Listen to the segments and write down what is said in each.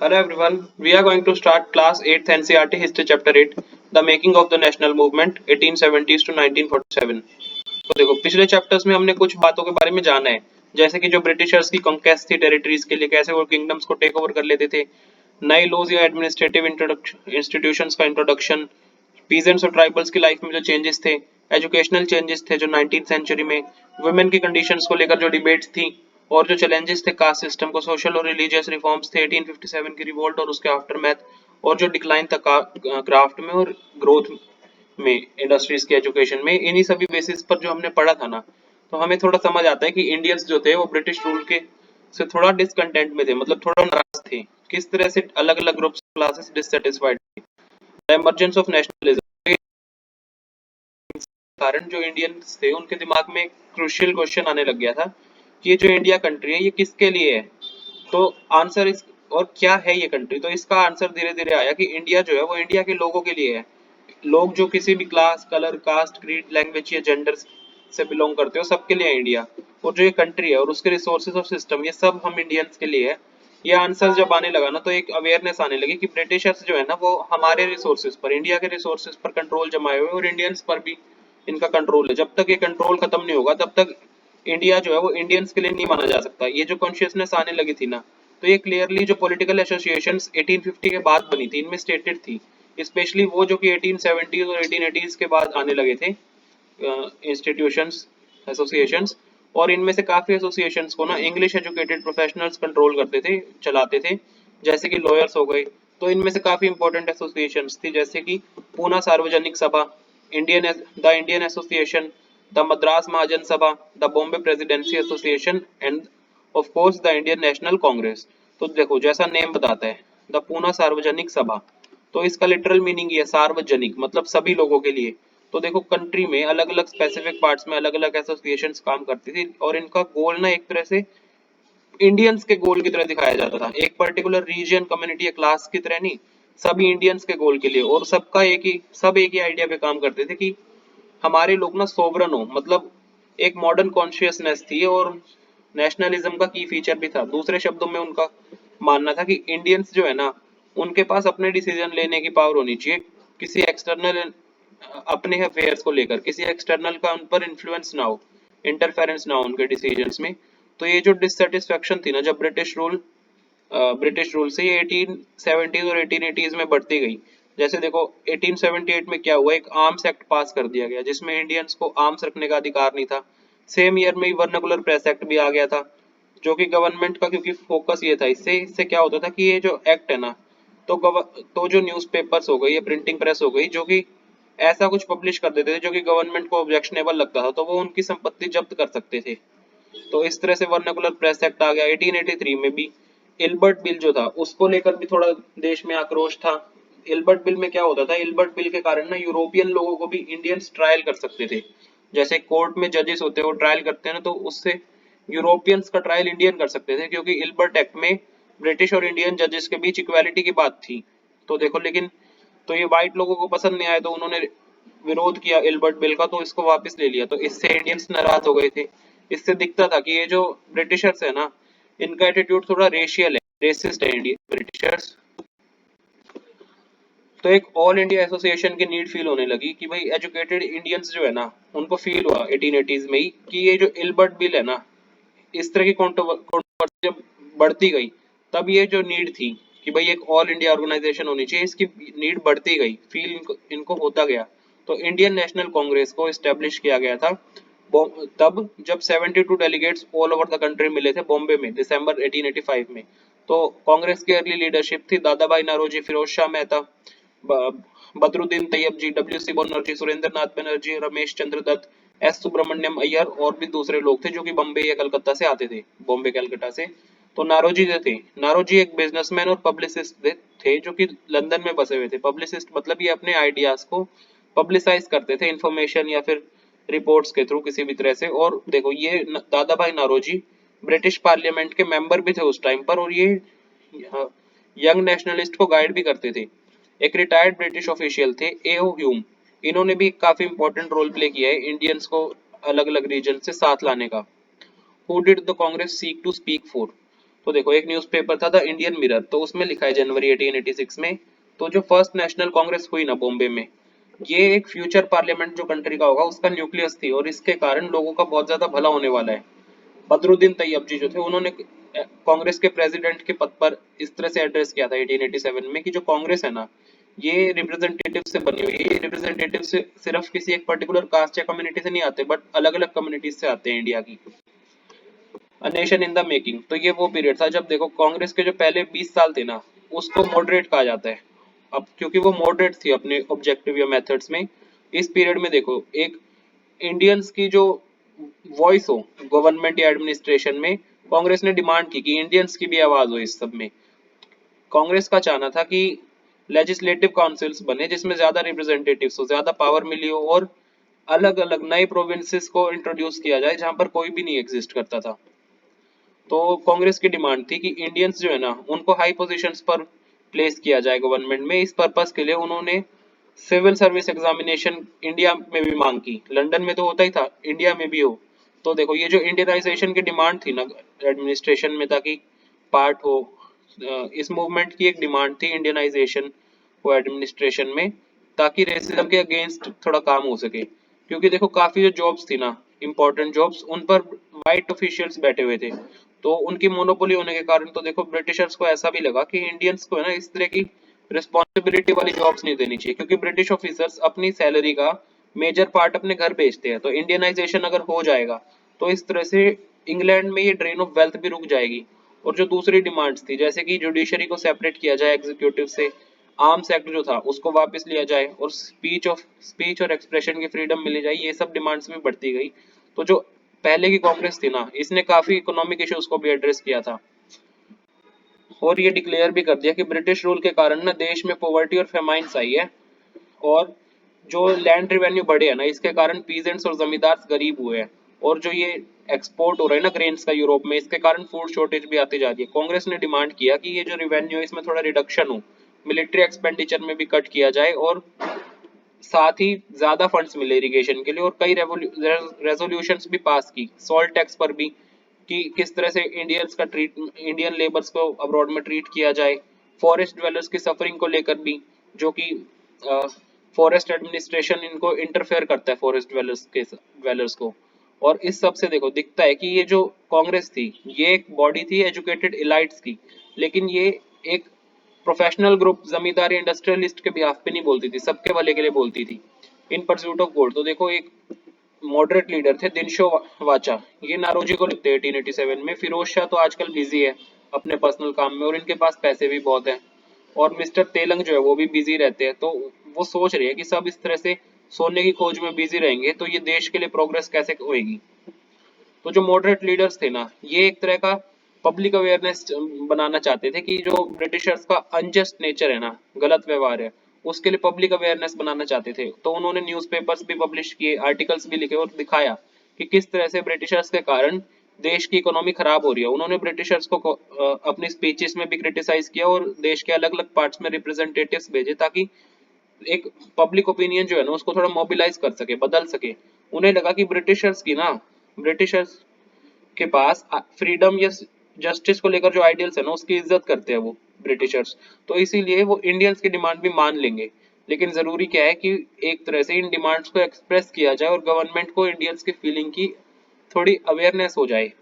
Hello everyone, we are going to start class 8th NCERT History Chapter 8, The Making of the National Movement 1870s to 1947। तो देखो पिछले chapters में हमने कुछ बातों के बारे में जाना है, जैसे कि जो ब्रिटिशर्स की कॉन्क्वेस्ट थी टेरिटरीज के लिए, कैसे वो किंगडम्स को टेक ओवर कर लेते थे, नए लॉज या एडमिनिस्ट्रेटिव इंस्टीट्यूशंस का इंट्रोडक्शन, पीजेंट्स और ट्राइबल्स की लाइफ में जो चेंजेस थे, एजुकेशनल चेंजेस थे जो 19th सेंचुरी में, वुमेन की कंडीशंस को लेकर जो डिबेट्स थी, और जो चैलेंजेस थे कास्ट सिस्टम को, सोशल और रिलीजियस रिफॉर्म्स थे, 1857 की रिवोल्ट और उसके आफ्टर मैथ, और जो डिक्लाइन था क्राफ्ट में और ग्रोथ में इंडस्ट्रीज के एजुकेशन में, इन्हीं सभी बेसिस पर जो हमने पढ़ा था ना, तो हमें थोड़ा समझ आता है कि इंडियंस जो थे वो ब्रिटिश रूल के से थोड़ा डिसकंटेंट में थे, मतलब थोड़ा नाराज थे, किस तरह से अलग अलग ग्रुप्स क्लासेस डिससेटिस्फाइड थे, द इमर्जेंस ऑफ नेशनलिज्म कारण जो इंडियंस थे उनके दिमाग में एक क्रूशियल क्वेश्चन आने लग गया था कि ये जो इंडिया कंट्री है ये किसके लिए है। तो आंसर इस और क्या है ये कंट्री, तो इसका आंसर धीरे धीरे आया कि इंडिया जो है वो इंडिया के लोगों के लिए है। लोग जो किसी भी class, colour, caste, creed, language या जेंडर से बिलोंग करते हो सबके लिए है इंडिया। और जो ये कंट्री है और उसके रिसोर्सेज और सिस्टम, ये सब हम इंडियंस के लिए है। ये आंसर जब आने लगा ना, तो एक अवेयरनेस आने लगी कि ब्रिटिशर्स जो है ना वो हमारे रिसोर्सेज पर, इंडिया के रिसोर्सेज पर कंट्रोल जमाए हुए, और इंडियंस पर भी इनका कंट्रोल है। जब तक ये कंट्रोल खत्म नहीं होगा तब तक इंडिया जो है वो इंडियंस के लिए नहीं माना जा सकता। ये जो कॉन्शियसनेस आने लगी थी ना, तो ये क्लियरली जो पॉलिटिकल एसोसिएशंस 1850 के बाद बनी थी इनमें स्टेटेड थी, स्पेशली वो जो कि 1870s और 1880s के बाद आने लगे थे इंस्टीट्यूशंस, एसोसिएशंस। और इनमें से काफी एसोसिएशंस को ना इंग्लिश एजुकेटेड प्रोफेशनल्स कंट्रोल करते थे, चलाते थे, जैसे कि लॉयर्स हो गए। तो इनमें से काफी इंपॉर्टेंट एसोसिएशंस थी, जैसे कि पूना सार्वजनिक सभा, इंडियन एसोसिएशन, द मद्रास महाजन सभा, the Bombay presidency association, end of course the Indian national Congress. तो देखो जैसा नेम बताता है, द पूना सार्वजनिक सभा, तो इसका लिटरल मीनिंग ये है सार्वजनिक, मतलब सभी लोगों के लिए। तो देखो कंट्री में अलग अलग स्पेसिफिक पार्ट्स में अलग अलग एसोसिएशंस काम करती थी, और इनका गोल ना एक तरह से इंडियंस के गोल की तरह दिखाया जाता था, एक पर्टिकुलर रीजन, कम्युनिटी या क्लास की तरह नहीं, सभी इंडियंस के गोल के लिए। और सब एक ही आइडिया पे काम करते थे कि हमारे लोग ना सोवरन हो, मतलब एक मॉडर्न कॉन्शियसनेस थी, और नेशनलिज्म का की फीचर भी था। दूसरे शब्दों में उनका मानना था कि इंडियंस जो है ना, उनके पास अपने डिसीजन लेने की पावर होनी चाहिए, किसी एक्सटर्नल, अपने अफेयर्स को लेकर किसी एक्सटर्नल का उन पर इन्फ्लुएंस ना हो, इंटरफेरेंस ना हो उनके डिसीजंस में। तो ये जो डिससेटिस्फेक्शन थी ना जब ब्रिटिश रूल से, ये 1870s और 1880s में बढ़ती गई। जैसे देखो 1878 में क्या हुआ, एक आर्म्स एक्ट पास कर दिया गया जिसमें इंडियंस को आर्म्स रखने का अधिकार नहीं था। सेम ईयर में ही वर्नाकुलर प्रेस एक्ट भी आ गया था, जो कि गवर्नमेंट का, क्योंकि फोकस ये था, इससे इससे क्या होता था कि ये जो एक्ट है ना, तो जो न्यूज़पेपर्स हो गई या प्रिंटिंग प्रेस हो गई जो कि ऐसा कुछ पब्लिश कर देते थे जो कि गवर्नमेंट को ऑब्जेक्शनेबल लगता था, तो वो उनकी संपत्ति जब्त कर सकते थे। तो इस तरह से वर्नाकुलर प्रेस एक्ट आ गया। 1883 में भी इल्बर्ट बिल जो था उसको लेकर भी थोड़ा देश में आक्रोश था। इल्बर्ट बिल में क्या होता था, इल्बर्ट बिल के कारण ना यूरोपियन लोगों को भी इंडियंस ट्रायल कर सकते थे। जैसे कोर्ट में जजेस होते हैं वो ट्रायल करते हैं ना, तो उससे यूरोपियंस का ट्रायल इंडियन कर सकते थे, क्योंकि इल्बर्ट एक्ट में ब्रिटिश और इंडियन जजेस के बीच इक्वालिटी की बात थी। तो देखो लेकिन, तो ये व्हाइट लोगों को पसंद नहीं आया, तो उन्होंने विरोध किया इल्बर्ट बिल का, तो इसको वापस ले लिया। तो इससे इंडियंस नाराज हो गए थे। इससे दिखता था कि ये जो ब्रिटिशर्स है ना, इनका एटीट्यूड थोड़ा रेशियल है, रेसिस्ट है इंडियन ब्रिटिशर्स। तो एक ऑल इंडिया एसोसिएशन की नीड फील होने लगी कि भाई एजुकेटेड इंडियंस जो है ना, उनको फील हुआ 1880s में ही कि ये जो इल्बर्ट बिल है ना, इस तरह की कंट्रोवर्सी जब बढ़ती गई, तब ये जो नीड थी कि भाई एक ऑल इंडिया ऑर्गेनाइजेशन होनी चाहिए, इसकी नीड बढ़ती गई, फील इनको होता गया। तो इंडियन नेशनल कांग्रेस को एस्टेब्लिश किया गया था तब जब 72 delegates all over the country मिले थे बॉम्बे में दिसंबर 1885 में। तो कांग्रेस की अर्ली लीडरशिप थी दादा भाई नौरोजी, फिरोज शाह मेहता, बदरुद्दीन तैयब जी, डब्ल्यू सी बनर्जी, सुरेंद्र नाथ बनर्जी, रमेश चंद्र दत्त, एस सुब्रमण्यम अय्यर, और भी दूसरे लोग थे जो कि बम्बे या कलकत्ता से आते थे, बॉम्बे कलकत्ता से। तो नारोजी जो थे, नारोजी एक बिजनेसमैन और पब्लिसिस्ट थे जो कि लंदन में बसे हुए थे। पब्लिसिस्ट मतलब ये अपने आइडियाज को पब्लिसाइज करते थे इंफॉर्मेशन या फिर रिपोर्ट्स के थ्रू किसी भी तरह से। और देखो ये दादा भाई नौरोजी ब्रिटिश पार्लियामेंट के मेंबर भी थे उस टाइम पर, और ये यंग नेशनलिस्ट को गाइड भी करते थे। एक रिटायर्ड ब्रिटिश ऑफिशियल थे एओ ह्यूम, इन्होंने भी काफी इंपॉर्टेंट रोल प्ले किया है इंडियंस को अलग अलग रीजन से साथ लाने का। Who did the Congress seek to speak for, तो देखो एक न्यूज़पेपर था द इंडियन मिरर, तो उसमें लिखा है जनवरी 1886 में, तो जो फर्स्ट नेशनल कांग्रेस हुई ना बॉम्बे में, ये एक फ्यूचर पार्लियामेंट जो कंट्री का होगा उसका न्यूक्लियस थी, और इसके कारण लोगों का बहुत ज्यादा भला होने वाला है। बदरुद्दीन तैयब जी जो थे उन्होंने कांग्रेस के प्रेसिडेंट के पद पर इस तरह से एड्रेस किया था 1887 में कि जो कांग्रेस है ना, ये रिप्रेजेंटेटिव से बनी हुई है, ये रिप्रेजेंटेटिव से सिर्फ किसी एक पर्टिकुलर कास्ट या कम्युनिटी से नहीं आते, बट अलग अलग कम्युनिटीज से आते हैं इंडिया की। A nation in the making, तो ये वो पीरियड था जब देखो कांग्रेस के जो पहले 20 साल थे ना, उसको मॉडरेट कहा जाता है। अब क्योंकि वो मॉडरेट थी अपने ऑब्जेक्टिव या मेथड्स में, इस पीरियड में देखो एक इंडियंस की जो वॉइस हो गवर्नमेंट या एडमिनिस्ट्रेशन में, कांग्रेस ने डिमांड की कि इंडियंस की भी आवाज हो इस सब में। कांग्रेस का चाहना था कि लेजिस्लेटिव काउंसिल्स बने जिसमें ज्यादा रिप्रेजेंटेटिव्स हो, ज्यादा पावर मिली हो, और अलग अलग नए प्रोविंसेस को इंट्रोड्यूस किया जाए जहां पर कोई भी नहीं एग्जिस्ट करता था। तो कांग्रेस की डिमांड थी कि इंडियंस जो है ना उनको हाई पोजीशंस पर प्लेस किया जाए गवर्नमेंट में। इस पर्पस के लिए उन्होंने सिविल सर्विस एग्जामिनेशन इंडिया में भी मांग की, लंदन में तो होता ही था, इंडिया में भी हो। तो देखो ये जो इंडियनाइजेशन की डिमांड थी ना एडमिनिस्ट्रेशन में, ताकि पार्ट हो, इस मूवमेंट की एक डिमांड थी इंडियनाइजेशन को एडमिनिस्ट्रेशन में, ताकि रेसिज्म के अगेंस्ट थोड़ा काम हो सके। क्योंकि देखो काफी जो जॉब्स थी ना, इंपॉर्टेंट जॉब्स, उन पर वाइट ऑफिशियल्स बैठे हुए थे, तो उनकी मोनोपोली होने के कारण तो देखो ब्रिटिशर्स को ऐसा भी लगा कि इंडियंस को है ना इस तरह की रिस्पॉन्सिबिलिटी वाली जॉब्स नहीं देनी चाहिए, क्योंकि ब्रिटिश ऑफिसर्स अपनी सैलरी का मेजर पार्ट अपने घर भेजते हैं। तो इंडियनाइजेशन अगर हो जाएगा तो इस तरह से इंग्लैंड में ये ड्रेन ऑफ वेल्थ भी रुक जाएगी। और जो दूसरी डिमांड्स थी जैसे कि जुडिशरी को सेपरेट किया जाए एग्जीक्यूटिव से, आर्म्स एक्ट जो था उसको वापस लिया जाए, और स्पीच और एक्सप्रेशन की फ्रीडम मिली जाए, ये सब डिमांड्स भी बढ़ती गई। तो जो पहले की कांग्रेस थी ना, इसने काफी इकोनॉमिक इश्यूज को भी एड्रेस किया था, और ये डिक्लेयर भी कर दिया कि ब्रिटिश रूल के कारण ना देश में पॉवर्टी और फेमाइन्स आई है, और जो लैंड रेवेन्यू बढ़े है ना इसके कारण पीजेंट्स और जमींदार गरीब हुए हैं, और जो ये एक्सपोर्ट हो रहा है ना ग्रेन्स का यूरोप में, इसके कारण फूड शॉर्टेज भी आती जा रही है। कांग्रेस ने डिमांड किया कि ये जो रेवेन्यू है इसमें थोड़ा रिडक्शन हो, मिलिट्री एक्सपेंडिचर में भी कट किया जाए, और साथ ही ज्यादा फंड्स मिले इरिगेशन के लिए, और कई रेजोल्यूशंस भी पास की सॉल्ट टैक्स पर भी, कि किस तरह से इंडियन लेबर्स को अब्रॉड में ट्रीट किया जाए, फॉरेस्ट ड्वेलर्स की सफरिंग को लेकर भी, जो कि फॉरेस्ट एडमिनिस्ट्रेशन इनको इंटरफेयर करता है फॉरेस्ट ड्वेलर्स को। और इस सब से देखो दिखता है कि ये जो कांग्रेस थी ये एक बॉडी थी एजुकेटेड इलाइट्स की, लेकिन ये एक प्रोफेशनल ग्रुप जमींदार या इंडस्ट्रियलिस्ट के बिहाफ पे नहीं बोलती थी, सबके भले के लिए बोलती थी, इन परस्यूट ऑफ गोल्ड। तो देखो एक मॉडरेट लीडर थे दिनशो वाचा, ये नारोजी को लिखते हैं 1887 में। फिरोज शाह तो आजकल बिजी है अपने पर्सनल काम में, और इनके पास पैसे भी बहुत हैं, और मिस्टर तेलंग जो है वो भी बिजी रहते हैं। तो वो सोच रही है कि सब इस तरह से सोने की खोज में बिजी रहेंगे तो ये देश के लिए प्रोग्रेस कैसे होएगी। तो जो मॉडरेट लीडर्स थे ना, ये एक तरह का पब्लिक अवेयरनेस बनाना चाहते थे कि जो ब्रिटिशर्स का अनजस्ट नेचर है ना, गलत व्यवहार है, उसके लिए पब्लिक अवेयरनेस बनाना चाहते थे। तो उन्होंने न्यूज़पेपर्स भी पब्लिश किए, आर्टिकल्स भी लिखे, और दिखाया कि किस तरह से ब्रिटिशर्स के कारण देश की इकोनॉमी खराब हो रही है। उन्होंने ब्रिटिशर्स को अपनी स्पीचेस में भी क्रिटिसाइज किया, और देश के अलग अलग पार्ट्स में रिप्रेजेंटेटिव्स भेजे, ताकि एक पब्लिक ओपिनियन जो है ना उसको थोड़ा मोबिलाइज कर सके, बदल सके। उन्हें लगा कि ब्रिटिशर्स के पास फ्रीडम या जस्टिस को लेकर जो आइडियल्स है ना उसकी इज्जत करते हैं वो ब्रिटिशर्स, तो इसीलिए वो इंडियंस की डिमांड भी मान लेंगे। लेकिन जरूरी क्या है कि एक तरह से इन डिमांड्स को एक्सप्रेस किया जाए और गवर्नमेंट को इंडियंस की फीलिंग की थोड़ी अवेयरनेस हो जाए।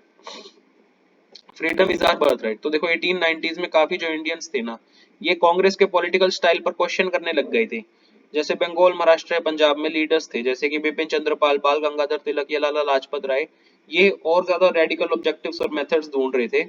Freedom is our birth right. तो देखो 1890s में काफी जो इंडियंस थे ना, ये कांग्रेस के पॉलिटिकल स्टाइल पर क्वेश्चन करने लग गए थे। जैसे बंगाल, महाराष्ट्र, पंजाब में लीडर्स थे जैसे कि बिपिन चंद्र पाल, बाल गंगाधर तिलक या लाला लाजपत राय, ये और ज्यादा रेडिकल ऑब्जेक्टिव्स और मेथड्स ढूंढ रहे थे।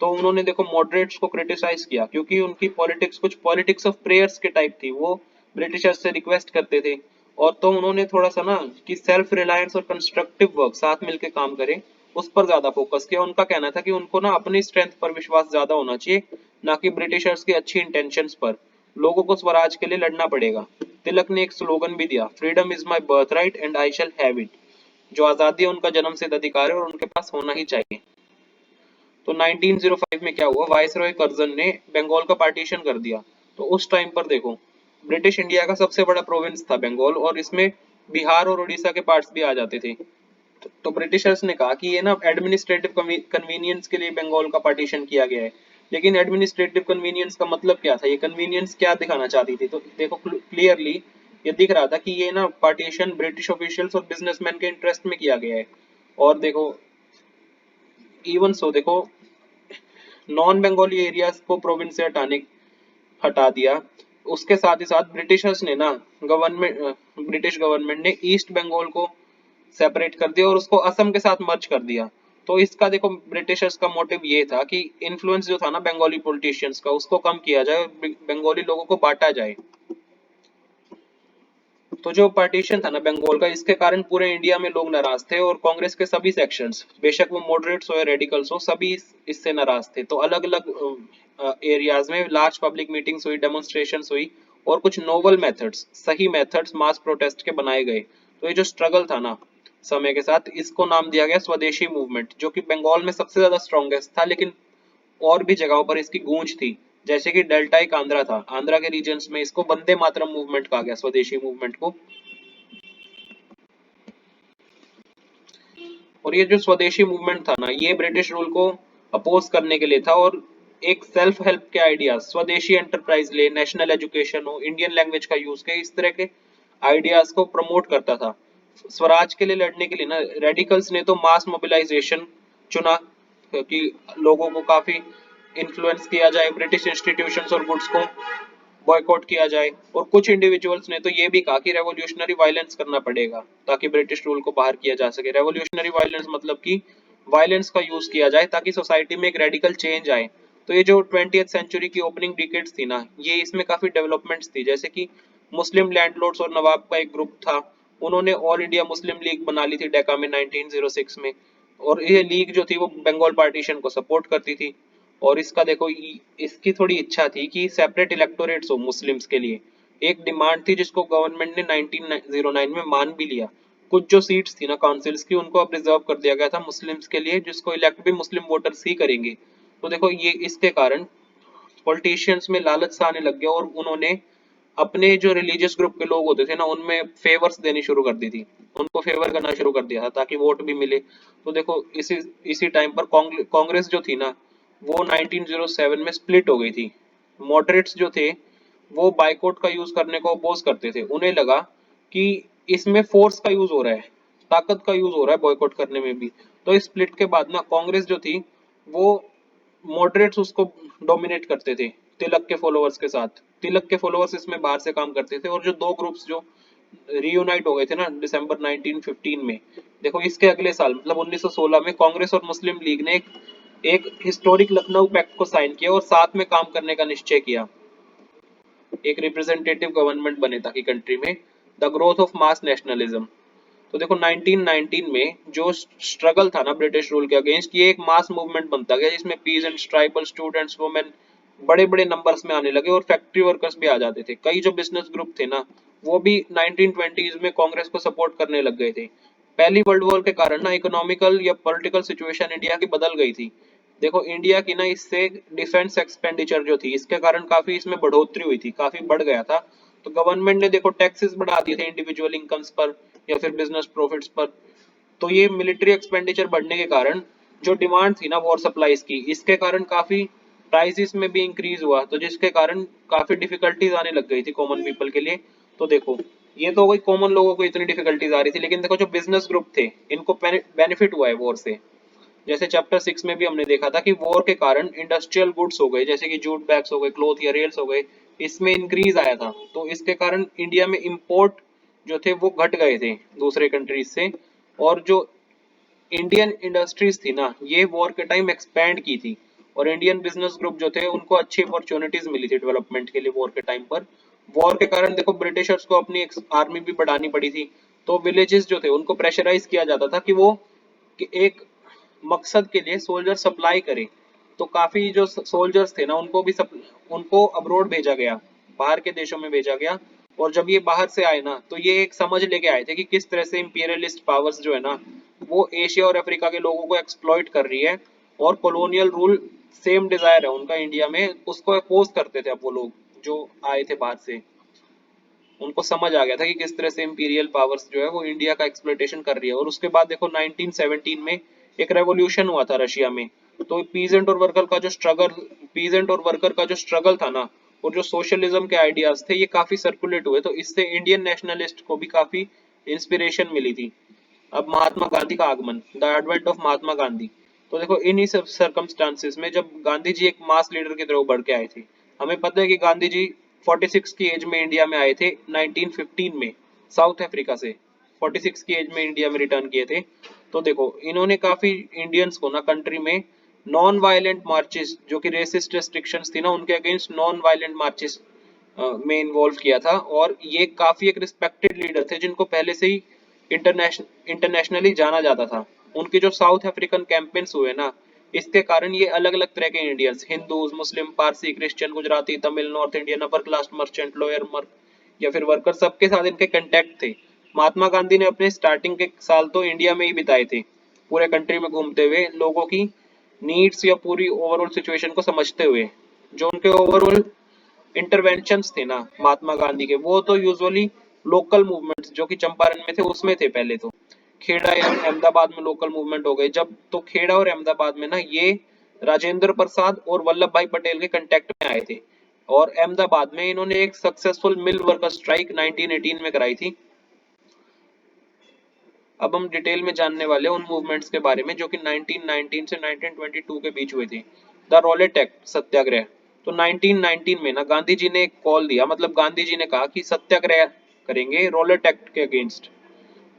तो उन्होंने देखो मॉडरेट्स को क्रिटिसाइज किया, क्योंकि उनकी पॉलिटिक्स कुछ पॉलिटिक्स ऑफ प्रेयर्स के टाइप थी, वो ब्रिटिशर्स से रिक्वेस्ट करते थे। और तो उन्होंने थोड़ा सा ना कि सेल्फ रिलायंस और कंस्ट्रक्टिव वर्क साथ मिलकर काम करें, उस पर ज्यादा फोकस किया। उनका कहना था कि उनको ना अपनी स्ट्रेंथ पर विश्वास ज्यादा होना चाहिए, ना कि ब्रिटिशर्स की अच्छी इंटेंशंस पर। लोगों को स्वराज के लिए लड़ना पड़ेगा। तिलक ने एक स्लोगन भी दिया, freedom is my birth right and I shall have it. जो आजादी है उनका जन्म सिद्ध अधिकार है और उनके पास होना ही चाहिए। तो 1905 में क्या हुआ, वायसरॉय कर्जन ने बंगाल का पार्टीशन कर दिया। तो उस टाइम पर देखो ब्रिटिश इंडिया का सबसे बड़ा प्रोविंस था बंगाल, और इसमें बिहार और उड़ीसा के पार्ट्स भी आ जाते थे। तो ब्रिटिशर्स ने कहा कि ये ना एडमिनिस्ट्रेटिव कन्वीनियंस के लिए बंगाल का पार्टीशन किया गया है। लेकिन एडमिनिस्ट्रेटिव कन्वीनियंस का मतलब क्या था, ये कन्वीनियंस क्या दिखाना चाहती थी, तो देखो क्लियरली ये दिख रहा था कि ये ना पार्टीशन ब्रिटिश ऑफिशियल्स और बिजनेसमैन के इंटरेस्ट में किया गया है। और देखो इवन सो देखो नॉन बंगाली एरियाज को प्रोविंस से हटा दिया। उसके साथ ही साथ ब्रिटिशर्स ने ना गवर्नमेंट ब्रिटिश गवर्नमेंट ने ईस्ट बंगाल को सेपरेट कर दिया और उसको असम के साथ मर्ज कर दिया। तो इसका देखो ब्रिटिशर्स का मोटिव ये था कि इन्फ्लुएंस जो था ना बंगाली पॉलिटिशियंस का उसको कम किया जाए और बंगाली लोगों को बांटा जाए। तो जो पार्टीशन था ना बंगाल का, इसके कारण पूरे इंडिया में लोग नाराज थे और कांग्रेस के सभी सेक्शंस, बेशक वो मॉडरेट्स हो या रेडिकल्स हो, सभी इससे नाराज थे। तो अलग अलग एरियाज में लार्ज पब्लिक मीटिंग्स हुई, डेमोन्स्ट्रेशंस हुई और कुछ नोवल मेथड्स, सही मेथड्स मास प्रोटेस्ट के बनाए गए। तो ये जो स्ट्रगल था ना समय के साथ, इसको नाम दिया गया स्वदेशी मूवमेंट, जो कि बंगाल में सबसे ज्यादा स्ट्रॉन्गेस्ट था। लेकिन और भी जगहों पर इसकी गूंज थी, जैसे कि डेल्टा एक आंध्रा था, आंध्रा के रीजन्स में इसको वंदे मातरम मूवमेंट कहा गया, स्वदेशी मूवमेंट को। और ये जो स्वदेशी मूवमेंट था ना, ये ब्रिटिश रूल को अपोज करने के लिए था और एक सेल्फ हेल्प के आइडियाज, स्वदेशी एंटरप्राइज ले, नेशनल एजुकेशन हो, इंडियन लैंग्वेज का यूज के, इस तरह के आइडियाज को प्रमोट करता था। स्वराज के लिए लड़ने के लिए ना रेडिकल्स ने तो मास मोबिलाइजेशन चुना कि लोगों को काफी इन्फ्लुएंस किया जाए, ब्रिटिश इंस्टीट्यूशंस और गुड्स को बॉयकॉट किया जाए। और कुछ इंडिविजुअल्स ने तो ये भी कहा कि रेवोल्यूशनरी वायलेंस करना पड़ेगा ताकि ब्रिटिश रूल को बाहर किया जा सके। रेवोल्यूशनरी वायलेंस मतलब कि वायलेंस का यूज किया जाए ताकि सोसाइटी में एक रेडिकल चेंज आए। तो ये जो 20th सेंचुरी की ओपनिंग डिकेड्स थी ना, ये इसमें काफी डेवलपमेंट्स थी, जैसे कि मुस्लिम लैंडलॉर्ड्स और नवाब का एक ग्रुप था, उन्होंने ऑल इंडिया मुस्लिम लीग बना ली थी डेका में 1906 में। और ये लीग जो थी वो बंगाल पार्टीशन को सपोर्ट करती थी। और इसका देखो इसकी थोड़ी इच्छा थी कि सेपरेट इलेक्टोरेट्स हो मुस्लिम्स के लिए, एक डिमांड थी जिसको गवर्नमेंट ने 1909 में मान भी लिया। कुछ जो सीट्स थी ना काउंसिल्स की, उनको अब रिजर्व कर दिया गया था मुस्लिम्स के लिए, जिसको इलेक्ट भी मुस्लिम वोटर्स ही करेंगे। तो देखो ये इसके कारण पॉलिटिशियंस में लालच सा आने लग गया और उन्होंने अपने जो रिलीजियस ग्रुप के लोग होते थे ना, उनमें फेवर्स देनी शुरू कर दी थी, उनको फेवर करना शुरू कर दिया था ताकि वोट भी मिले। तो देखो इसी इसी टाइम पर कांग्रेस जो थी ना, वो 1907 में स्प्लिट हो गई थी। मॉडरेट्स जो थे वो बाइकआउट का यूज करने को अपोज करते थे, उन्हें लगा कि इसमें फोर्स का यूज हो रहा है, ताकत का यूज हो रहा है बॉयकॉट करने में भी। तो इस स्प्लिट के बाद ना कांग्रेस जो थी वो मॉडरेट्स उसको डोमिनेट करते थे तिलक के फॉलोअर्स के साथ। तिलक के फॉलोअर्स इसमें बाहर से काम करते थे और जो दो ग्रुप्स जो रीयूनाइट हो गए थे ना दिसंबर 1915 में, देखो इसके अगले साल मतलब 1916 में कांग्रेस और मुस्लिम लीग ने एक हिस्टोरिक लखनऊ पैक्ट को साइन किया और साथ में काम करने का निश्चय किया, एक रिप्रेजेंटेटिव गवर्नमेंट बने ताकि कंट्री में। The growth of mass nationalism. तो देखो 1919 में जो स्ट्रगल था ना ब्रिटिश रूल के अगेंस्ट, ये एक मास मूवमेंट बनता गया जिसमें पीजेंट्स, ट्राइबल, स्टूडेंट्स, वुमेन बड़े बड़े नंबर्स में आने लगे और फैक्ट्री वर्कर्स भी आ जाते थे। कई जो बिजनेस ग्रुप थे ना, वो भी 1920s में कांग्रेस को सपोर्ट करने लग गए थे। पहली वर्ल्ड वॉर के कारण ना इकोनॉमिकल या पॉलिटिकल सिचुएशन इंडिया की बदल गई थी। देखो इंडिया की ना इससे डिफेंस एक्सपेंडिचर जो थी, इसके कारण काफी इसमें बढ़ोतरी हुई थी, काफी बढ़ गया था। तो गवर्नमेंट ने देखो टैक्सेस बढ़ा दिए थे इंडिविजुअल इनकम्स पर या फिर बिजनेस प्रॉफिट्स पर। तो ये मिलिट्री एक्सपेंडिचर बढ़ने के कारण जो डिमांड थी ना वॉर सप्लाईज की, इसके कारण काफी प्राइसेस में भी इंक्रीज हुआ, तो जिसके कारण काफी डिफिकल्टीज आने लग गई थी कॉमन पीपल के लिए। तो देखो ये तो वही कॉमन लोगों को इतनी डिफिकल्टीज आ रही थी, लेकिन देखो जो बिजनेस ग्रुप थे इनको बेनिफिट हुआ है वॉर से। जैसे चैप्टर 6 में भी हमने देखा था कि वॉर के कारण इंडस्ट्रियल गुड्स हो गए, जैसे कि जूट बैग्स हो गए, क्लॉथ या रेल्स हो गए, इसमें इंक्रीज आया था। तो इसके कारण इंडिया में इंपोर्ट जो थे वो घट गए थे दूसरे कंट्रीज से। और जो इंडियन इंडस्ट्रीज थी ना, ये वॉर के टाइम एक्सपैंड की थी और इंडियन बिजनेस ग्रुप जो थे उनको अच्छी अपॉर्चुनिटीज मिली थी डेवलपमेंट के लिए वॉर के टाइम पर। वॉर के कारण देखो ब्रिटिशर्स को अपनी आर्मी भी बढ़ानी पड़ी थी। तो विलेजेस जो थे उनको प्रेशराइज किया जाता था कि वो कि एक मकसद के लिए सोल्जर सप्लाई करे। तो काफी जो सोल्जर्स थे ना उनको अब्रोड भेजा गया, बाहर के देशों में भेजा गया। और जब ये बाहर से आए ना, तो ये एक समझ लेके आए थे कि किस तरह से इंपीरियलिस्ट पावर्स जो है ना, वो एशिया और अफ्रीका के लोगों को एक्सप्लॉइट कर रही है। और कॉलोनियल रूल सेम डिजायर है उनका इंडिया में, उसको अपोज करते थे अब वो लोग जो आए थे बाहर से। उनको समझ आ गया था कि किस तरह से इंपीरियल पावर्स जो है वो इंडिया का एक्सप्लॉइटेशन कर रही है। और उसके बाद देखो 1917 में एक रेवोल्यूशन हुआ था रशिया में। तो पीजेंट और वर्कर का जो स्ट्रगल था ना, और जो सोशलिज्म के आइडियाज थे ये काफी सर्कुलेट हुए, तो इससे इंडियन नेशनलिस्ट को भी काफी इंस्पिरेशन मिली थी। अब महात्मा गांधी का आगमन, the advent of Mahatma Gandhi. तो देखो इन्हीं सब सर्कमस्टांसिस में जब गांधी जी एक मास लीडर की तरह उभर के आए थे। हमें पता है कि गांधी जी 46 की एज में इंडिया में आए थे 1915 में, साउथ अफ्रीका से 46 की एज में इंडिया में रिटर्न किए थे। तो देखो इन्होंने काफी इंडियंस को ना कंट्री में नॉन वायलेंट मार्चेस, जो कि रेसिस्ट रेस्ट्रिक्शंस थी ना उनके अगेंस्ट नॉन वायलेंट मार्चेस में इन्वॉल्व किया था। और ये काफी एक रिस्पेक्टेड लीडर थे जिनको पहले से ही इंटरनेशनली जाना जाता था। उनके जो साउथ अफ्रीकन कैंपेन्स हुए ना, इसके कारण ये अलग अलग तरह के Indians, Hindus, Muslim, Parsi, Christian, Gujarati, Tamil, north Indian, upper class, merchant, lower मर्क या फिर वर्कर, सबके साथ इनके कंटेक्ट थे। महात्मा गांधी ने अपने स्टार्टिंग के साल तो इंडिया में ही बिताए थे, पूरे कंट्री में घूमते हुए लोगों की नीड्स या पूरी ओवरऑल सिचुएशन को समझते हुए। जो उनके ओवरऑल इंटरवेंशंस थे ना महात्मा गांधी के, वो तो यूजुअली लोकल मूवमेंट्स जो कि चंपारण में थे उसमें थे। पहले तो खेड़ा या अहमदाबाद में लोकल मूवमेंट हो गए, जब तो खेड़ा और अहमदाबाद में ना ये राजेंद्र प्रसाद और वल्लभ भाई पटेल के कांटेक्ट में आए थे। और अहमदाबाद में इन्होंने एक सक्सेसफुल मिल वर्कर स्ट्राइक 1918 में कराई थी। अब हम डिटेल में जानने वाले हैं उन मूवमेंट्स के बारे में जो कि 1919 से 1922 के बीच हुए थे। द रॉलेट एक्ट, सत्याग्रह। तो 1919 में ना गांधी जी ने एक कॉल दिया, मतलब गांधी जी ने कहा कि सत्याग्रह करेंगे रॉलेट एक्ट के अगेंस्ट,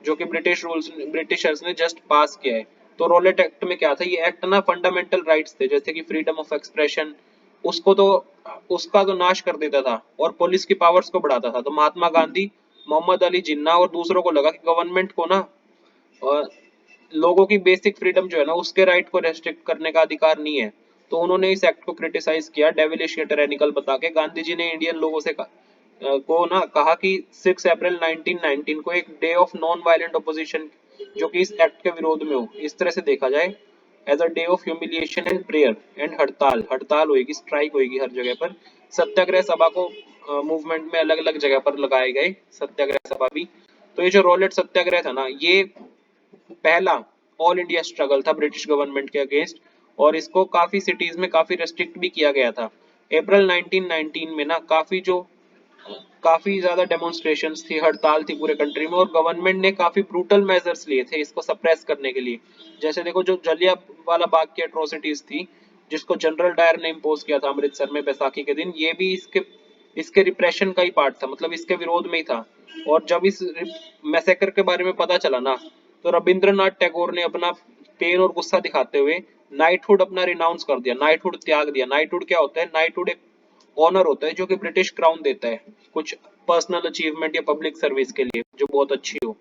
जो कि ब्रिटिशर्स ने जस्ट पास किया है। तो रॉलेट एक्ट में क्या था, ये एक्ट ना फंडामेंटल राइट्स थे जैसे कि फ्रीडम ऑफ एक्सप्रेशन, उसको तो उसका तो नाश कर देता था और पुलिस की पावर्स को बढ़ाता था। तो महात्मा गांधी, मोहम्मद अली जिन्ना और दूसरों को लगा कि गवर्नमेंट को ना और लोगों की बेसिक फ्रीडम जो है ना उसके राइट को रेस्ट्रिक्ट करने का अधिकार नहीं है। तो उन्होंने इस एक्ट को क्रिटिसाइज किया, डेविलिश या टिरेनिकल बता के। गांधी जी ने इंडियन लोगों से को ना कहा कि 6 अप्रैल 1919 को एक day of non violent opposition, जो कि इस एक्ट के विरोध में हो, इस तरह से देखा जाए, as a day of humiliation and prayer and हड़ताल, हड़ताल होगी, स्ट्राइक होगी हर जगह पर। सत्याग्रह सभा को मूवमेंट में अलग अलग जगह पर लगाए गए सत्याग्रह सभा भी। तो ये जो रॉलेट सत्याग्रह था ना, ये पहला ऑल इंडिया स्ट्रगल था ब्रिटिश गवर्नमेंट के अगेंस्ट, और इसको काफी सिटीज में काफी रेस्ट्रिक्ट भी किया गया था। अप्रैल 1919 में ना काफी ज्यादा डेमोन्स्ट्रेशंस थी, हड़ताल थी पूरे कंट्री में, और गवर्नमेंट ने काफी ब्रूटल मेजर्स लिए थे इसको सप्रेस करने के लिए। जैसे देखो जो जलियांवाला बाग की एट्रोसिटीज थी, जिसको जनरल डायर ने इम्पोज किया था अमृतसर में बैसाखी के दिन, ये भी इसके रिप्रेशन का ही पार्ट था, मतलब इसके विरोध में ही था। और जब इस मैसेकर के बारे में पता चला ना, तो रविंद्रनाथ टैगोर ने अपना पेन और गुस्सा दिखाते हुए नाइटहुड अपना रिनाउंस कर दिया, नाइटहुड त्याग दिया। नाइटहुड क्या होता है? नाइटहुड एक ऑनर होता है जो कि ब्रिटिश क्राउन देता है कुछ पर्सनल अचीवमेंट या पब्लिक सर्विस के लिए जो बहुत अच्छी हो।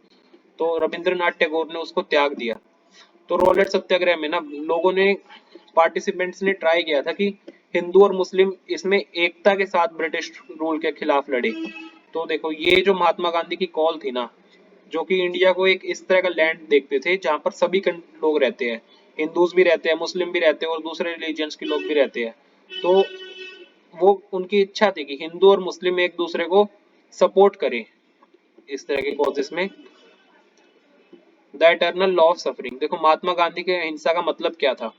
तो रविंद्रनाथ टैगोर ने उसको त्याग दिया। तो रॉलेट सत्याग्रह में ना लोगों ने, पार्टिसिपेंट्स ने ट्राई किया था कि हिंदू और मुस्लिम इसमें एकता के साथ ब्रिटिश रूल के खिलाफ लड़े। तो देखो ये जो महात्मा गांधी की कॉल थी ना, जो कि इंडिया को एक इस तरह का लैंड देखते थे जहां पर सभी लोग रहते हैं, हिंदूज भी रहते हैं, मुस्लिम भी रहते हैं और दूसरे रिलीजियंस के लोग भी रहते हैं। तो वो उनकी इच्छा थी कि हिंदू और मुस्लिम एक दूसरे को सपोर्ट करें इस तरह के कॉजेस में। The eternal law of suffering. देखो महात्मा गांधी के अहिंसा का मतलब क्या था,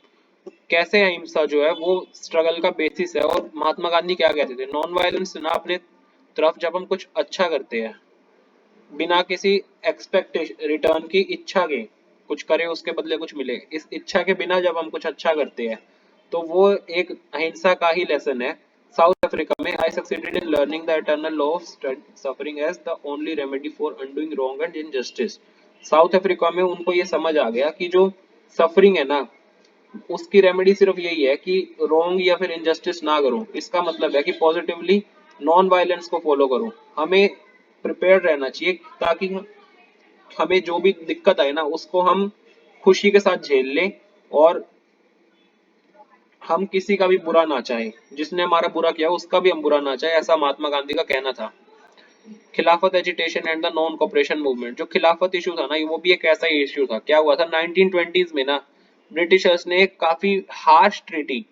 कैसे अहिंसा जो है वो स्ट्रगल का बेसिस है। और महात्मा गांधी क्या कहते थे, नॉन वायलेंस ना अपने तरफ जब हम कुछ अच्छा करते हैं बिना किसी एक्सपेक्टेशन रिटर्न की इच्छा के, कुछ करे उसके बदले कुछ मिले, इस इच्छा के बिना जब हम कुछ अच्छा करते हैं, तो वो एक अहिंसा का ही लेसन है। साउथ अफ्रीका में I succeeded in learning the eternal law of suffering as the only remedy for undoing wrong and injustice. South Africa में उनको ये समझ आ गया कि जो सफरिंग है ना, उसकी रेमेडी सिर्फ यही है कि रॉन्ग या फिर इनजस्टिस ना करो। इसका मतलब है कि पॉजिटिवली नॉन वायलेंस को फॉलो करो। हमें प्रिपेयर रहना चाहिए ताकि हमें जो भी दिक्कत आए ना उसको हम खुशी के साथ झेल लें, और हम किसी का भी बुरा ना चाहें, जिसने हमारा बुरा किया उसका भी हम बुरा ना चाहें, ऐसा महात्मा गांधी का कहना था। खिलाफत agitation and the non cooperation movement. जो खिलाफत इशू था ना, वो भी एक ऐसा ही इशू था। क्या हुआ था 1920s में ना, ब्रिटिशर्स ने काफी हार्श ट्रीटी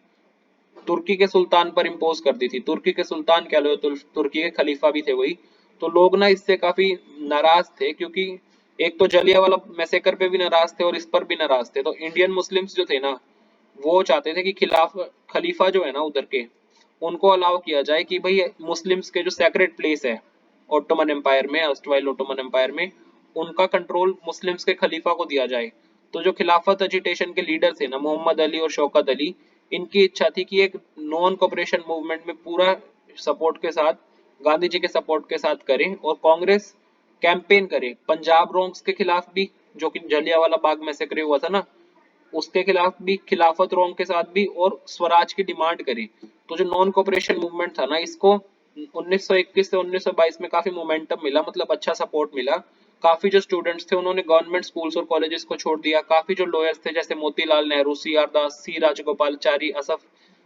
तुर्की के सुल्तान पर इम्पोज कर दी थी। तुर्की के सुल्तान क्या लो, तुर्की के खलीफा भी थे वही। तो लोग ना इससे काफी नाराज थे, क्योंकि एक तो जलियांवाला मैसेकर पे भी नाराज थे और इस पर भी नाराज थे। तो इंडियन मुस्लिम्स जो थे ना, वो चाहते थे कि खिलाफ खलीफा जो है ना उधर के, उनको अलाउ किया जाए कि भाई मुस्लिम्स के जो सेक्रेट प्लेस है ऑटोमन एम्पायर में, अर्स्टवाइल ऑटोमन एम्पायर में, उनका कंट्रोल मुस्लिम्स के खलीफा को दिया जाए। तो जो खिलाफत एजिटेशन के लीडर थे ना, मोहम्मद अली और शौकत अली, इनकी इच्छा थी कि एक नॉन कॉपरेशन मूवमेंट में पूरा सपोर्ट के साथ, गांधी जी के सपोर्ट के साथ करें और कांग्रेस कैंपेन करे पंजाब रोंग्स के खिलाफ भी, जो कि जलियांवाला बाग मैसेकर हुआ था ना, उसके खिलाफ भी, खिलाफत रोंग के साथ भी, और स्वराज की डिमांड करी। तो जो नॉन कॉपरेशन मूवमेंट था ना, इसको 1921 से 1922 में काफी मोमेंटम मिला, मतलब अच्छा सपोर्ट मिला। काफी जो स्टूडेंट्स थे उन्होंने गवर्नमेंट स्कूल्स और कॉलेजेस को छोड़ दिया। काफी जो लॉयर्स थे जैसे मोतीलाल नेहरू, सी आर दास, सी राजगोपालचारी, असफ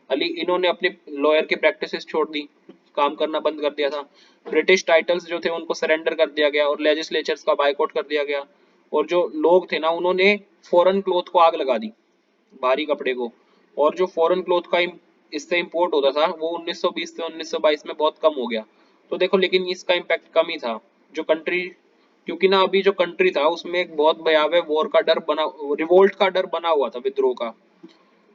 अली, इन्होंने अपनी लॉयर की प्रैक्टिसेस छोड़ दी, काम करना बंद कर दिया था। ब्रिटिश टाइटल्स जो थे उनको सरेंडर कर दिया गया और लेजिस्लेचर्स का बाइकआउट कर दिया गया। और जो लोग थे ना, उन्होंने फॉरेन क्लॉथ को आग लगा दी, भारी कपड़े को। और जो फॉरेन क्लॉथ का इससे इंपोर्ट होता था वो 1920 से 1922 में बहुत कम हो गया। तो देखो, लेकिन इसका इम्पैक्ट कम ही था जो कंट्री, क्योंकि ना अभी जो कंट्री था उसमें एक बहुत भयावह वॉर का डर बना, रिवोल्ट का डर बना हुआ था, विद्रोह का।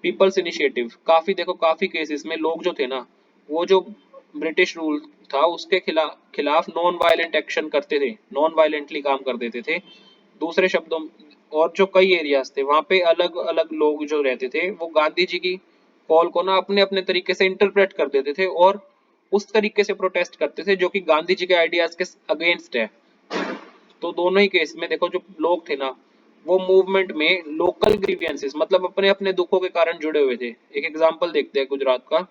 पीपल्स इनिशिएटिव, काफी देखो, काफी केसेस में लोग जो थे ना, वो जो ब्रिटिश रूल था उसके खिलाफ नॉन वायलेंट एक्शन करते थे, नॉन वायलेंटली काम कर देते थे, दूसरे शब्दों। और जो कई एरियाज थे वहां पे अलग अलग लोग जो रहते थे, वो गांधी जी की कॉल को ना अपने अपने तरीके से इंटरप्रेट कर देते थे और उस तरीके से प्रोटेस्ट करते थे जो कि गांधी जी के आइडियाज के अगेंस्ट है। तो दोनों ही केस में देखो, जो लोग थे ना, वो मूवमेंट में लोकल ग्रीवियंसेस, मतलब अपने अपने दुखों के कारण जुड़े हुए थे। एक एग्जांपल देखते हैं गुजरात का।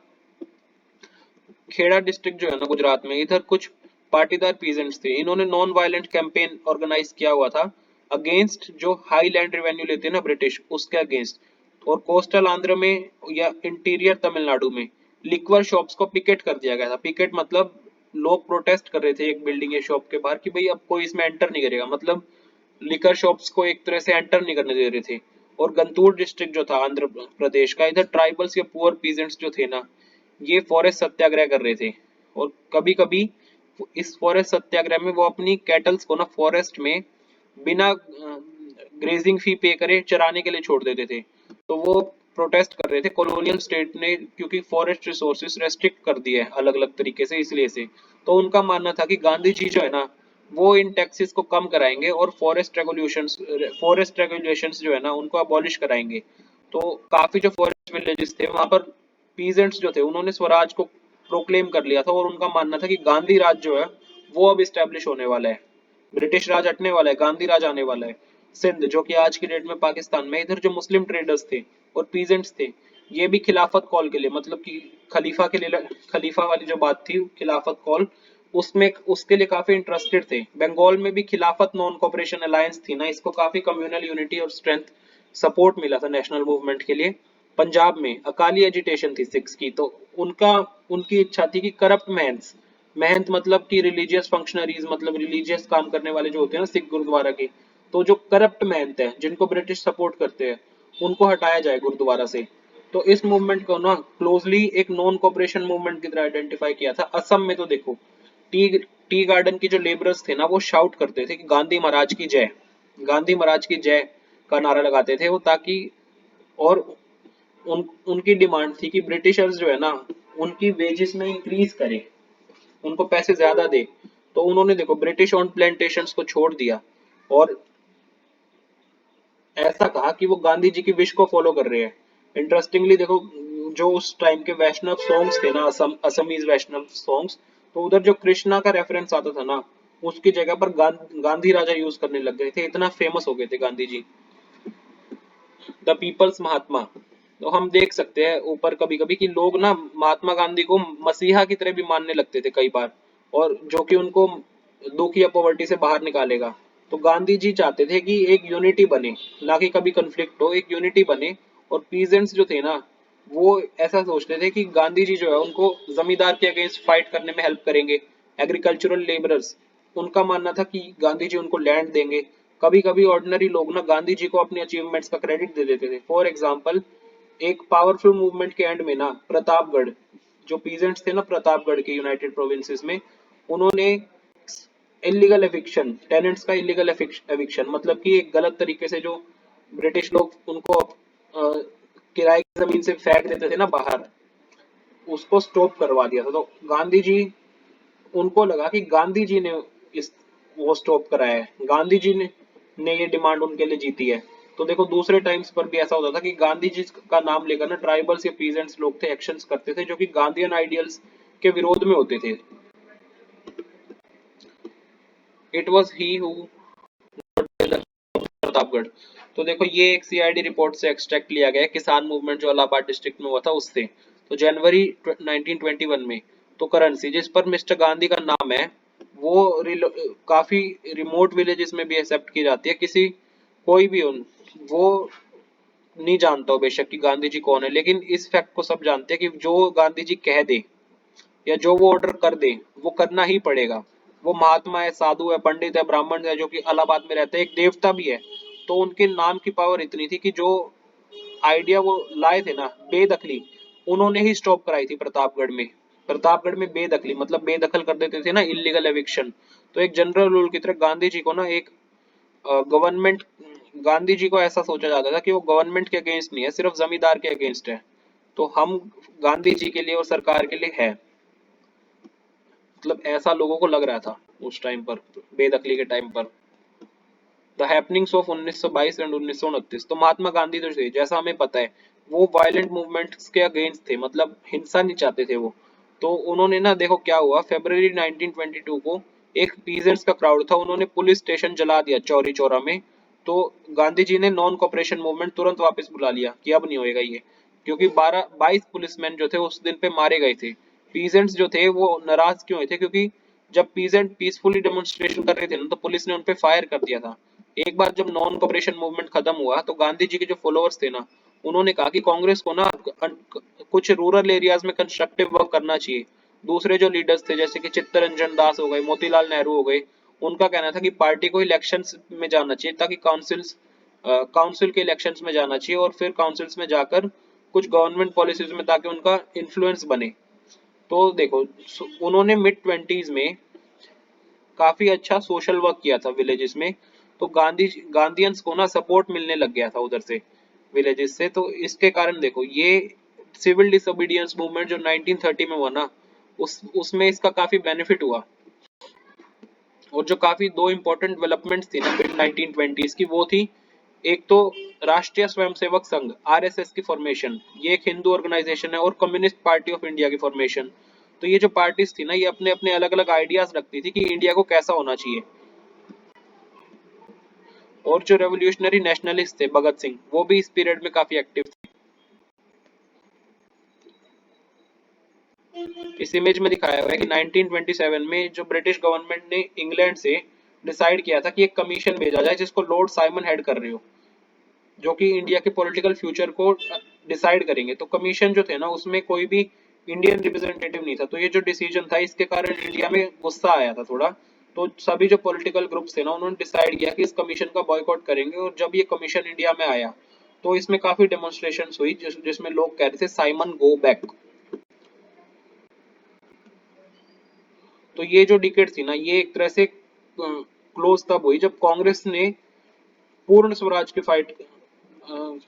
खेड़ा डिस्ट्रिक्ट जो है ना गुजरात में, इधर कुछ पाटीदार पीजेंट्स थे, इन्होंने नॉन वायलेंट कैंपेन ऑर्गेनाइज किया हुआ था अगेंस्ट जो हाई लैंड रेवेन्यू लेते हैं ना ब्रिटिश, उसके अगेंस्ट। और कोस्टल आंध्र में या इंटीरियर तमिलनाडु में लिक्वर शॉप्स को पिकेट कर दिया गया था। पिकेट मतलब लोग प्रोटेस्ट कर रहे थे एक बिल्डिंग या शॉप के बाहर कि भाई अब कोई इसमें एंटर नहीं करेगा, मतलब लिकर शॉप्स को एक तरह से एंटर नहीं करने दे रहे थे। और गंतूर डिस्ट्रिक्ट जो था आंध्र प्रदेश का, इधर ट्राइबल्स या पुअर पीजेंट्स जो थे ना, ये फॉरेस्ट सत्याग्रह कर रहे थे। और कभी कभी इस फॉरेस्ट सत्याग्रह में वो अपनी कैटल्स को ना फॉरेस्ट में बिना ग्रेजिंग फी पे करे चराने के लिए छोड़ देते थे। तो वो प्रोटेस्ट कर रहे थे, कॉलोनियल स्टेट ने क्योंकि फॉरेस्ट रिसोर्सेज रेस्ट्रिक्ट कर दिए अलग अलग तरीके से, इसलिए से। तो उनका मानना था कि गांधी जी जो है ना, वो इन टैक्सेस को कम कराएंगे और फॉरेस्ट रेगुलेशंस जो है ना उनको अबॉलिश कराएंगे। तो काफी जो फॉरेस्ट विलेजेस थे वहां पर पीजेंट्स जो थे उन्होंने स्वराज को प्रोक्लेम कर लिया था, और उनका मानना था कि गांधी राज जो है वो अब इस्टेब्लिश होने वाला है, ब्रिटिश राज हटने वाला है, गांधी राज आने वाला है। सिंध जो कि आज की डेट में पाकिस्तान में, इधर जो मुस्लिम ट्रेडर्स थे और पीजेंट्स थे, ये भी खिलाफत कॉल के लिए, मतलब कि खलीफा के लिए, खलीफा वाली जो बात थी खिलाफत कॉल, उसमें उसके लिए काफी इंटरेस्टेड थे। बंगाल में भी खिलाफत नॉन कॉपरेशन अलायंस थी ना, इसको काफी कम्युनल यूनिटी और स्ट्रेंथ सपोर्ट मिला था नेशनल मूवमेंट के लिए। पंजाब में अकाली एजिटेशन थी सिक्स की, तो उनका उनकी इच्छा थी कि करप्ट महंत, महंत मतलब कि रिलीजियस फंक्शनरीज, मतलब रिलीजियस काम करने वाले जो होते हैं ना सिख गुरुद्वारा के, तो जो करप्ट महंत है जिनको ब्रिटिश सपोर्ट करते हैं, उनको हटाया जाए गुरुद्वारा से। तो इस मूवमेंट को ना क्लोजली एक नॉन कॉपरेशन मूवमेंट की तरह आइडेंटिफाई किया था। असम में तो देखो, टी टी गार्डन की जो लेबरर्स थे ना, वो शाउट करते थे कि गांधी महाराज की जय, गांधी महाराज की जय का नारा लगाते थे वो, ताकि, और उनकी डिमांड थी कि ब्रिटिशर्स जो है ना उनकी वेजेस में इंक्रीज करे, उनको पैसे ज्यादा दे। तो उन्होंने देखो ब्रिटिश ओन्ड प्लांटेशंस को छोड़ दिया और ऐसा कहा कि वो गांधी जी की विश को फॉलो कर रहे हैं। इंटरेस्टिंगली देखो, जो उस टाइम के वैष्णव सॉन्ग्स थे ना, असमीज वैष्णव सॉन्ग्स, तो उधर जो कृष्णा का रेफरेंस आता था ना, उसकी जगह पर गांधी राजा यूज करने लग गए थे, इतना फेमस हो गए थे गांधी जी। द पीपल्स महात्मा, तो हम देख सकते हैं ऊपर कभी कभी कि लोग ना महात्मा गांधी को मसीहा की तरह भी मानने लगते थे कई बार, और जो कि उनको दुख या पॉवर्टी से बाहर निकालेगा। तो गांधी जी चाहते थे कि एक यूनिटी बने, ना कि कभी कंफ्लिक्ट हो, एक यूनिटी बने। और पीजेंट्स जो थे ना, वो ऐसा सोचते थे कि गांधी जी जो है उनको जमींदार के अगेंस्ट फाइट करने में हेल्प करेंगे। एग्रीकल्चरल लेबरर्स, उनका मानना था कि गांधी जी उनको लैंड देंगे। कभी कभी ऑर्डिनरी लोग ना गांधी जी को अपने अचीवमेंट्स का क्रेडिट दे देते थे। फॉर एग्जाम्पल, एक पावरफुल मूवमेंट के एंड में ना प्रतापगढ़, जो पीजेंट्स थे ना प्रतापगढ़ के यूनाइटेड प्रोविंसेस में, उन्होंने इलीगल एविक्शन, टेनेंट्स का इलीगल एविक्शन मतलब कि एक गलत तरीके से जो ब्रिटिश लोग उनको किराए की जमीन से फेंक देते थे ना बाहर, उसको स्टॉप करवा दिया था। तो गांधी जी, उनको लगा कि गांधी जी ने इस वो स्टॉप कराया है, गांधी जी ने ये डिमांड उनके लिए जीती है। तो देखो दूसरे टाइम्स पर भी ऐसा होता था कि गांधी जी का नाम लेकर ना ट्राइबल्स या पीजेंट्स लोग थे एक्शंस करते थे जो कि गांधीयन आइडियल्स के विरोध में होते थे। It was he who Pratapgarh. तो देखो ये एक सीआईडी रिपोर्ट से एक्सट्रैक्ट लिया गया है, किसान मूवमेंट जो इलाहाबाद डिस्ट्रिक्ट में हुआ था उससे। तो जनवरी 1921 में तो करेंसी जिस पर मिस्टर गांधी का नाम है वो काफी रिमोट विलेजेस में भी एक्सेप्ट की जाती है। किसी कोई भी उन वो नहीं जानता हो बेशक कि गांधी जी कौन है, लेकिन इस फैक्ट को सब जानते हैं कि जो गांधी जी कह दे या जो वो ऑर्डर कर दे वो करना ही पड़ेगा। वो महात्मा है, साधु है, पंडित है, ब्राह्मण है, जो कि इलाहाबाद में रहते हैं, एक देवता भी है। तो उनके नाम की पावर इतनी थी कि जो आइडिया वो लाए थे ना बेदखली, उन्होंने ही स्टॉप कराई थी प्रतापगढ़ में। प्रतापगढ़ में बेदखली मतलब बेदखल कर देते थे ना, इलीगल एविक्शन। तो एक जनरल रूल की तरह गांधी जी को ना एक गवर्नमेंट, गांधी जी को ऐसा सोचा जाता था कि वो गवर्नमेंट के अगेंस्ट नहीं है, सिर्फ जमींदार के अगेंस्ट है। तो हम गांधी जी के लिए और सरकार के लिए है, मतलब ऐसा लोगों को लग रहा था उस टाइम पर, बेदखली के टाइम पर। The happenings of 1922 and 1929। तो महात्मा गांधी जो थे जैसा हमें पता है वो वायलेंट मूवमेंट्स के अगेंस्ट थे, मतलब हिंसा नहीं चाहते थे वो। तो उन्होंने ना देखो क्या हुआ, फरवरी 1922 को एक पीजेंट्स का क्राउड था, उन्होंने पुलिस स्टेशन जला दिया चौरी चौरा में। तो गांधी जी ने नॉन कॉपरेशन मूवमेंट तुरंत वापस बुला लिया कि अब नहीं होएगा ये, क्योंकि 22 पुलिसमैन जो थे उस दिन पे मारे गए थे। पीजेंट्स जो थे वो नाराज क्यों हुए थे, क्योंकि जब पीजेंट पीसफुली डेमोन्स्ट्रेशन कर रहे थे ना तो पुलिस ने उनपे फायर कर दिया था। एक बार जब नॉन कॉपरेशन मूवमेंट खत्म हुआ तो गांधी जी के जो फॉलोअर्स थे ना, उन्होंने कहा कि कांग्रेस को ना कुछ रूरल एरियाज में कंस्ट्रक्टिव वर्क करना चाहिए। दूसरे जो लीडर्स थे जैसे कि चित्तरंजन दास हो गए, मोतीलाल नेहरू हो गए, उनका कहना था कि पार्टी को इलेक्शंस में जाना चाहिए ताकि काउंसिल के इलेक्शंस में जाना चाहिए और फिर काउंसिल्स में जाकर कुछ गवर्नमेंट पॉलिसीज में ताकि उनका इन्फ्लुएंस बने। तो देखो उन्होंने मिड ट्वेंटीज में काफी अच्छा सोशल वर्क किया था विलेजेस में। तो गांधीयंस को ना सपोर्ट मिलने लग गया था उधर से, विलेजेस से। तो इसके कारण देखो ये सिविल डिसोबीडियंस मूवमेंट जो 1930 में हुआ ना, उसमें इसका काफी बेनिफिट हुआ। और जो काफी दो इंपॉर्टेंट डेवलपमेंट्स थी ना मिड 1920s की, वो थी एक तो राष्ट्रीय स्वयंसेवक संघ आरएसएस की फॉर्मेशन, ये एक हिंदू ऑर्गेनाइजेशन है, और कम्युनिस्ट पार्टी ऑफ इंडिया की फॉर्मेशन। तो ये जो पार्टीज थी ना ये अपने अपने अलग अलग आइडियाज रखती थी कि इंडिया को कैसा होना चाहिए। और जो रेवोल्यूशनरी नेशनलिस्ट थे भगत सिंह, वो भी इस पीरियड में काफी एक्टिव थे। इस इमेज में दिखाया हुआ है कि 1927 में जो ब्रिटिश गवर्नमेंट ने इंग्लैंड से डिसाइड किया था कि एक कमीशन भेजा जाए जिसको लॉर्ड साइमन हेड कर रहे हो, जो कि इंडिया के पॉलिटिकल फ्यूचर को डिसाइड करेंगे। तो कमीशन जो थे ना उसमें कोई भी इंडियन रिप्रेजेंटेटिव नहीं था। तो ये जो डिसीजन था इसके कारण इंडिया में गुस्सा आया था थोड़ा। तो सभी जो पॉलिटिकल ग्रुप्स थे ना उन्होंने डिसाइड किया कि इस कमीशन का बॉयकॉट करेंगे। और जब ये कमीशन इंडिया में आया तो इसमें काफी डेमोन्स्ट्रेशन हुई जिसमें लोग कह रहे थे साइमन गो बैक। तो ये जो डिकेट थी ना ये एक तरह से क्लोज तब हुई जब कांग्रेस ने पूर्ण स्वराज की फाइट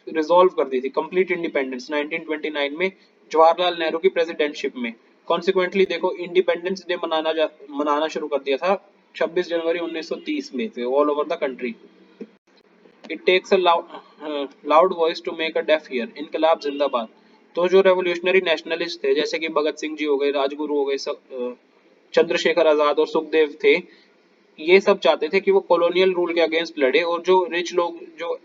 रिजॉल्व कर दी थी, कंप्लीट इंडिपेंडेंस 1929 में जवाहरलाल नेहरू की प्रेसिडेंटशिप में। कॉन्सिक्वेंटली देखो इंडिपेंडेंस डे मनाना शुरू कर दिया था 26 जनवरी 1930 में से all over the country. It takes a loud voice to make a deaf ear, इनकलाब जिंदाबाद। तो जो रेवोल्यूशनरी नेशनलिस्ट थे जैसे कि भगत सिंह जी हो गए, राजगुरु हो गए, चंद्रशेखर आजाद और सुखदेव थे, ये सब चाहते थे कि वो कॉलोनियल रूल के अगेंस्ट लड़े और जो रिच लोग जो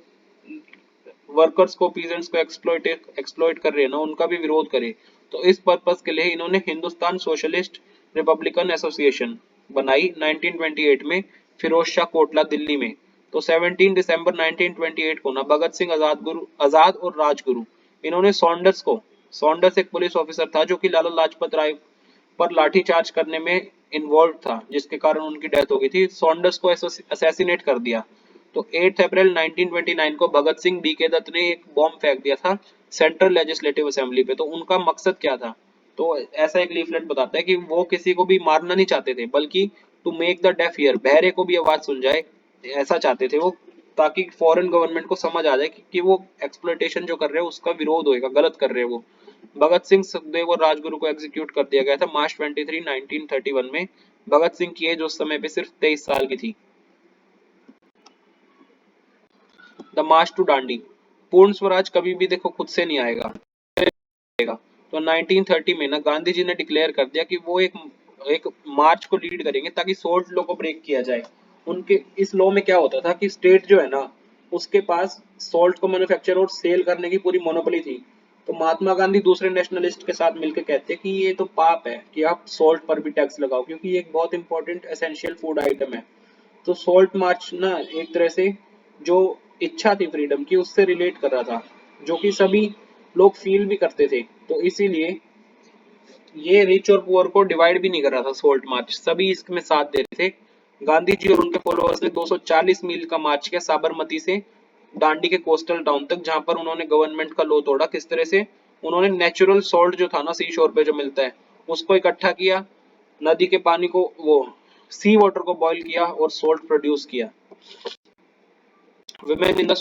वर्कर्स को, पीजेंट्स को एक्सप्लॉइट कर रहे हैं ना उनका भी विरोध करे। तो इस पर्पस के लिए इन्होंने हिंदुस्तान सोशलिस्ट रिपब्लिकन एसोसिएशन बनाई 1928 में फिरोज शाह कोटला दिल्ली में। तो 17 दिसंबर 1928 को ना भगत सिंह आजाद और राजगुरु, इन्होंने सॉन्डर्स एक पुलिस ऑफिसर था जो कि लाला लाजपत राय पर लाठीचार्ज करने में इन्वॉल्व था जिसके कारण उनकी डेथ हो गई थी, सॉन्डर्स को असैसिनेट कर दिया। तो 8 अप्रैल 1929 को भगत सिंह डी के दत्त ने एक बॉम्ब फेंक दिया था सेंट्रल लेजिस्लेटिव असेंबली पे। तो उनका मकसद क्या था, तो ऐसा एक लीफलेट बताता है कि वो किसी को भी मारना नहीं चाहते थे बल्कि to make the deaf hear, बहरे को भी आवाज सुन जाए, ऐसा चाहते थे वो, ताकि फॉरेन गवर्नमेंट को समझ आ जाए कि वो एक्सप्लॉइटेशन जो कर रहे हैं उसका विरोध होएगा, गलत कर रहे हैं वो। भगत सिंह, सुखदेव और राजगुरु को एग्जीक्यूट कर दिया गया था मार्च 23 1931 में। भगत सिंह की एज उस समय पे सिर्फ 23 साल की थी। द मार्च टू दांडी, पूर्ण स्वराज कभी भी देखो खुद से नहीं आएगा, तो 1930 में ना गांधी जी ने डिक्लेयर कर दिया कि वो एक एक मार्च को लीड करेंगे ताकि सोल्ट लॉ को ब्रेक किया जाए। उनके इस लॉ में क्या होता था कि स्टेट जो है ना उसके पास सॉल्ट को मैन्युफैक्चर और सेल करने की पूरी मोनोपोली थी। तो महात्मा गांधी दूसरे नेशनलिस्ट के साथ मिलकर कहते हैं कि ये तो पाप है कि आप सॉल्ट पर भी टैक्स लगाओ, क्योंकि ये एक बहुत इंपॉर्टेंट एसेंशियल फूड आइटम है। तो सॉल्ट मार्च ना एक तरह से जो इच्छा थी फ्रीडम की उससे रिलेट कर रहा था, जो कि सभी लोग फील भी करते थे। तो इसीलिए ये रिच और पुअर को डिवाइड भी नहीं कर रहा था सॉल्ट मार्च, सभी इसमें साथ दे रहे थे। गांधी जी और उनके फॉलोअर्स ने 240 मील का मार्च किया साबरमती से दांडी के कोस्टल टाउन तक, जहां पर उन्होंने गवर्नमेंट का लॉ तोड़ा। किस तरह से? उन्होंने नेचुरल सॉल्ट जो था ना सी शोर पे जो मिलता है उसको इकट्ठा किया, नदी के पानी को वो सी वाटर को बॉईल किया और सॉल्ट प्रोड्यूस किया। Women in the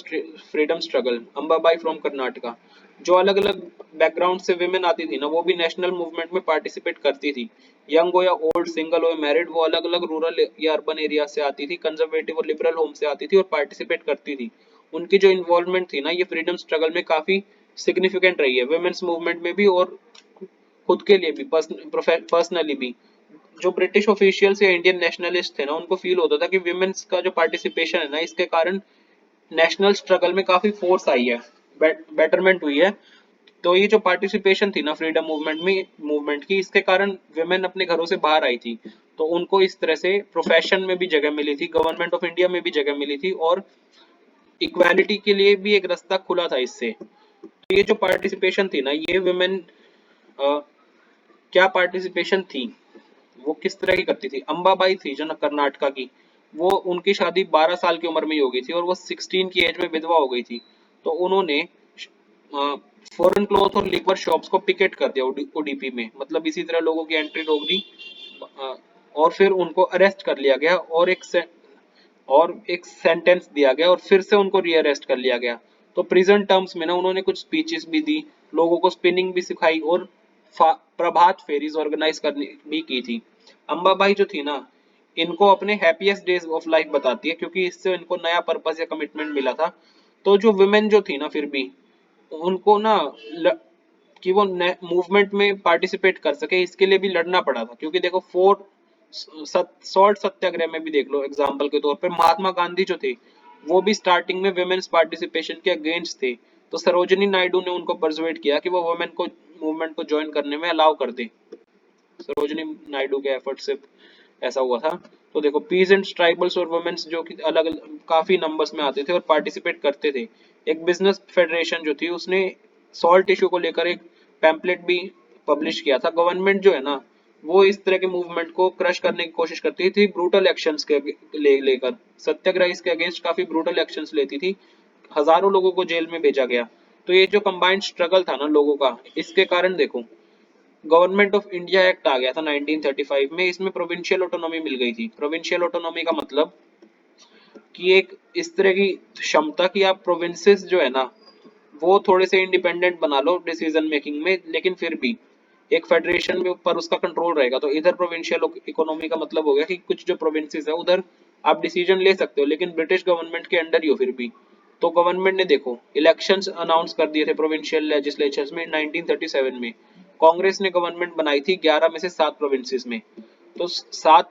freedom struggle, Ambabai from Karnataka, जो अलग अलग बैकग्राउंड से विमेन आती थी ना वो भी नेशनल मूवमेंट में पार्टिसिपेट करती थी। यंग हो या ओल्ड, सिंगल हो या मैरिड, वो अलग अलग रूरल या अर्बन एरिया से आती थी, कंजर्वेटिव और लिबरल होम से आती थी और पार्टिसिपेट करती थी। उनकी जो इन्वॉल्वमेंट थी ना ये फ्रीडम स्ट्रगल में काफी सिग्निफिकेंट रही है, वुमेन्स मूवमेंट में भी और खुद के लिए भी, पर्सनली भी। जो ब्रिटिश ऑफिशियल्स या इंडियन नेशनलिस्ट थे ना उनको फील होता था कि विमेन्स का जो पार्टिसिपेशन है ना इसके कारण नेशनल स्ट्रगल में काफी फोर्स आई है, बेटरमेंट हुई है। तो ये जो पार्टिसिपेशन थी ना फ्रीडम मूवमेंट की, इसके कारण विमेन अपने घरों से बाहर आई थी। तो उनको इस तरह से प्रोफेशन में भी जगह मिली थी, गवर्नमेंट ऑफ इंडिया में भी जगह मिली थी और इक्वालिटी के लिए भी एक रास्ता खुला था इससे। तो ये जो पार्टिसिपेशन थी ना ये विमेन क्या पार्टिसिपेशन थी, वो किस तरह की करती थी। अंबाबाई थी जो ना कर्नाटका की, वो उनकी शादी 12 साल की उम्र में ही हो गई थी और वो 16 की एज में विधवा हो गई थी। तो उन्होंने फॉरेन क्लॉथ और लिक्वर शॉप्स को पिकेट कर दिया ओडीपी में, मतलब इसी तरह लोगों की एंट्री रोक दी। और फिर उनको अरेस्ट कर लिया गया और एक सेंटेंस दिया गया और फिर से उनको रीअरेस्ट कर लिया गया। तो प्रिजन टर्म्स में ना उन्होंने कुछ स्पीचेस भी दी, लोगों को स्पिनिंग भी सिखाई और प्रभात फेरीज ऑर्गेनाइज करनी भी की थी। अंबाबाई जो थी ना इनको अपने हैप्पीएस्ट डेज ऑफ लाइफ बताती है, क्योंकि इससे इनको नया पर्पस या कमिटमेंट मिला था। तो जो वुमेन जो थी ना फिर भी उनको ना कि वो मूवमेंट में पार्टिसिपेट कर सके इसके लिए भी लड़ना पड़ा था, क्योंकि देखो सॉल्ट सत्याग्रह में भी देख लो एग्जाम्पल के तौर पर महात्मा गांधी जो थे वो भी स्टार्टिंग में वुमेन्स पार्टिसिपेशन के अगेंस्ट थे। तो सरोजिनी नायडू ने उनको परसुएट किया कि वो वुमेन को मूवमेंट को ज्वाइन करने में अलाउ कर दे। सरोजिनी नायडू के एफर्ट से ऐसा हुआ था। तो देखो पीजेंट्स, ट्राइबल्स और वुमेन्स जो कि अलग अलग काफी नंबर्स में आते थे और पार्टिसिपेट करते थे। एक बिजनेस फेडरेशन जो थी उसने सॉल्ट इशू को लेकर एक पैम्पलेट भी पब्लिश किया था। गवर्नमेंट जो है ना वो इस तरह के मूवमेंट को क्रश करने की कोशिश करती थी ब्रूटल एक्शंस के लेकर, सत्याग्रह के अगेंस्ट काफी ब्रूटल एक्शंस लेती थी, हजारों लोगों को जेल में भेजा गया। तो ये जो कंबाइंड स्ट्रगल था ना लोगों का, इसके कारण देखो गवर्नमेंट ऑफ इंडिया एक्ट आ गया था 1935 में, इसमें प्रोविंशियल ऑटोनॉमी मिल गई थी। प्रोविंशियल ऑटोनॉमी का मतलब कि एक इस तरह की क्षमता कि आप प्रोविंसेस जो है ना वो थोड़े से इंडिपेंडेंट बना लो डिसीजन मेकिंग में, लेकिन फिर भी एक फेडरेशन में ऊपर उसका कंट्रोल रहेगा। तो इधर प्रोविंशियल इकोनॉमी का मतलब हो गया कि कुछ जो प्रोविंसेस है उधर आप डिसीजन ले सकते हो लेकिन ब्रिटिश गवर्नमेंट के अंडर ही हो फिर भी। तो गवर्नमेंट ने देखो इलेक्शंस अनाउंस कर दिए थे प्रोविंशियल लेजिस्लेचर्स में 1937 में। कांग्रेस ने गवर्नमेंट बनाई थी 11 में से 7 प्रोविंसेस में। तो 7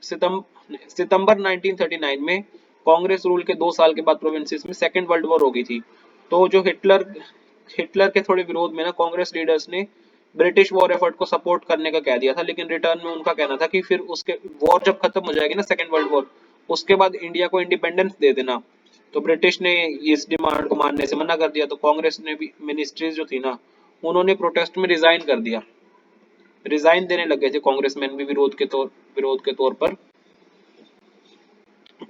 सितंबर 1939 में कांग्रेस रूल के 2 साल के बाद प्रोविंसेस में सेकेंड वर्ल्ड वॉर हो गई थी। तो जो हिटलर के थोड़े विरोध में ना कांग्रेस लीडर्स ने ब्रिटिश वॉर एफर्ट को सपोर्ट करने का कह दिया था, लेकिन रिटर्न में उनका कहना था कि फिर उसके वॉर जब खत्म हो जाएगी ना सेकेंड वर्ल्ड वॉर, उसके बाद इंडिया को इंडिपेंडेंस दे देना। तो ब्रिटिश ने इस डिमांड को मानने से मना कर दिया। तो कांग्रेस ने भी मिनिस्ट्रीज जो थी ना उन्होंने प्रोटेस्ट में रिजाइन कर दिया, रिजाइन देने लग गए थे कांग्रेसमैन भी विरोध के तौर पर।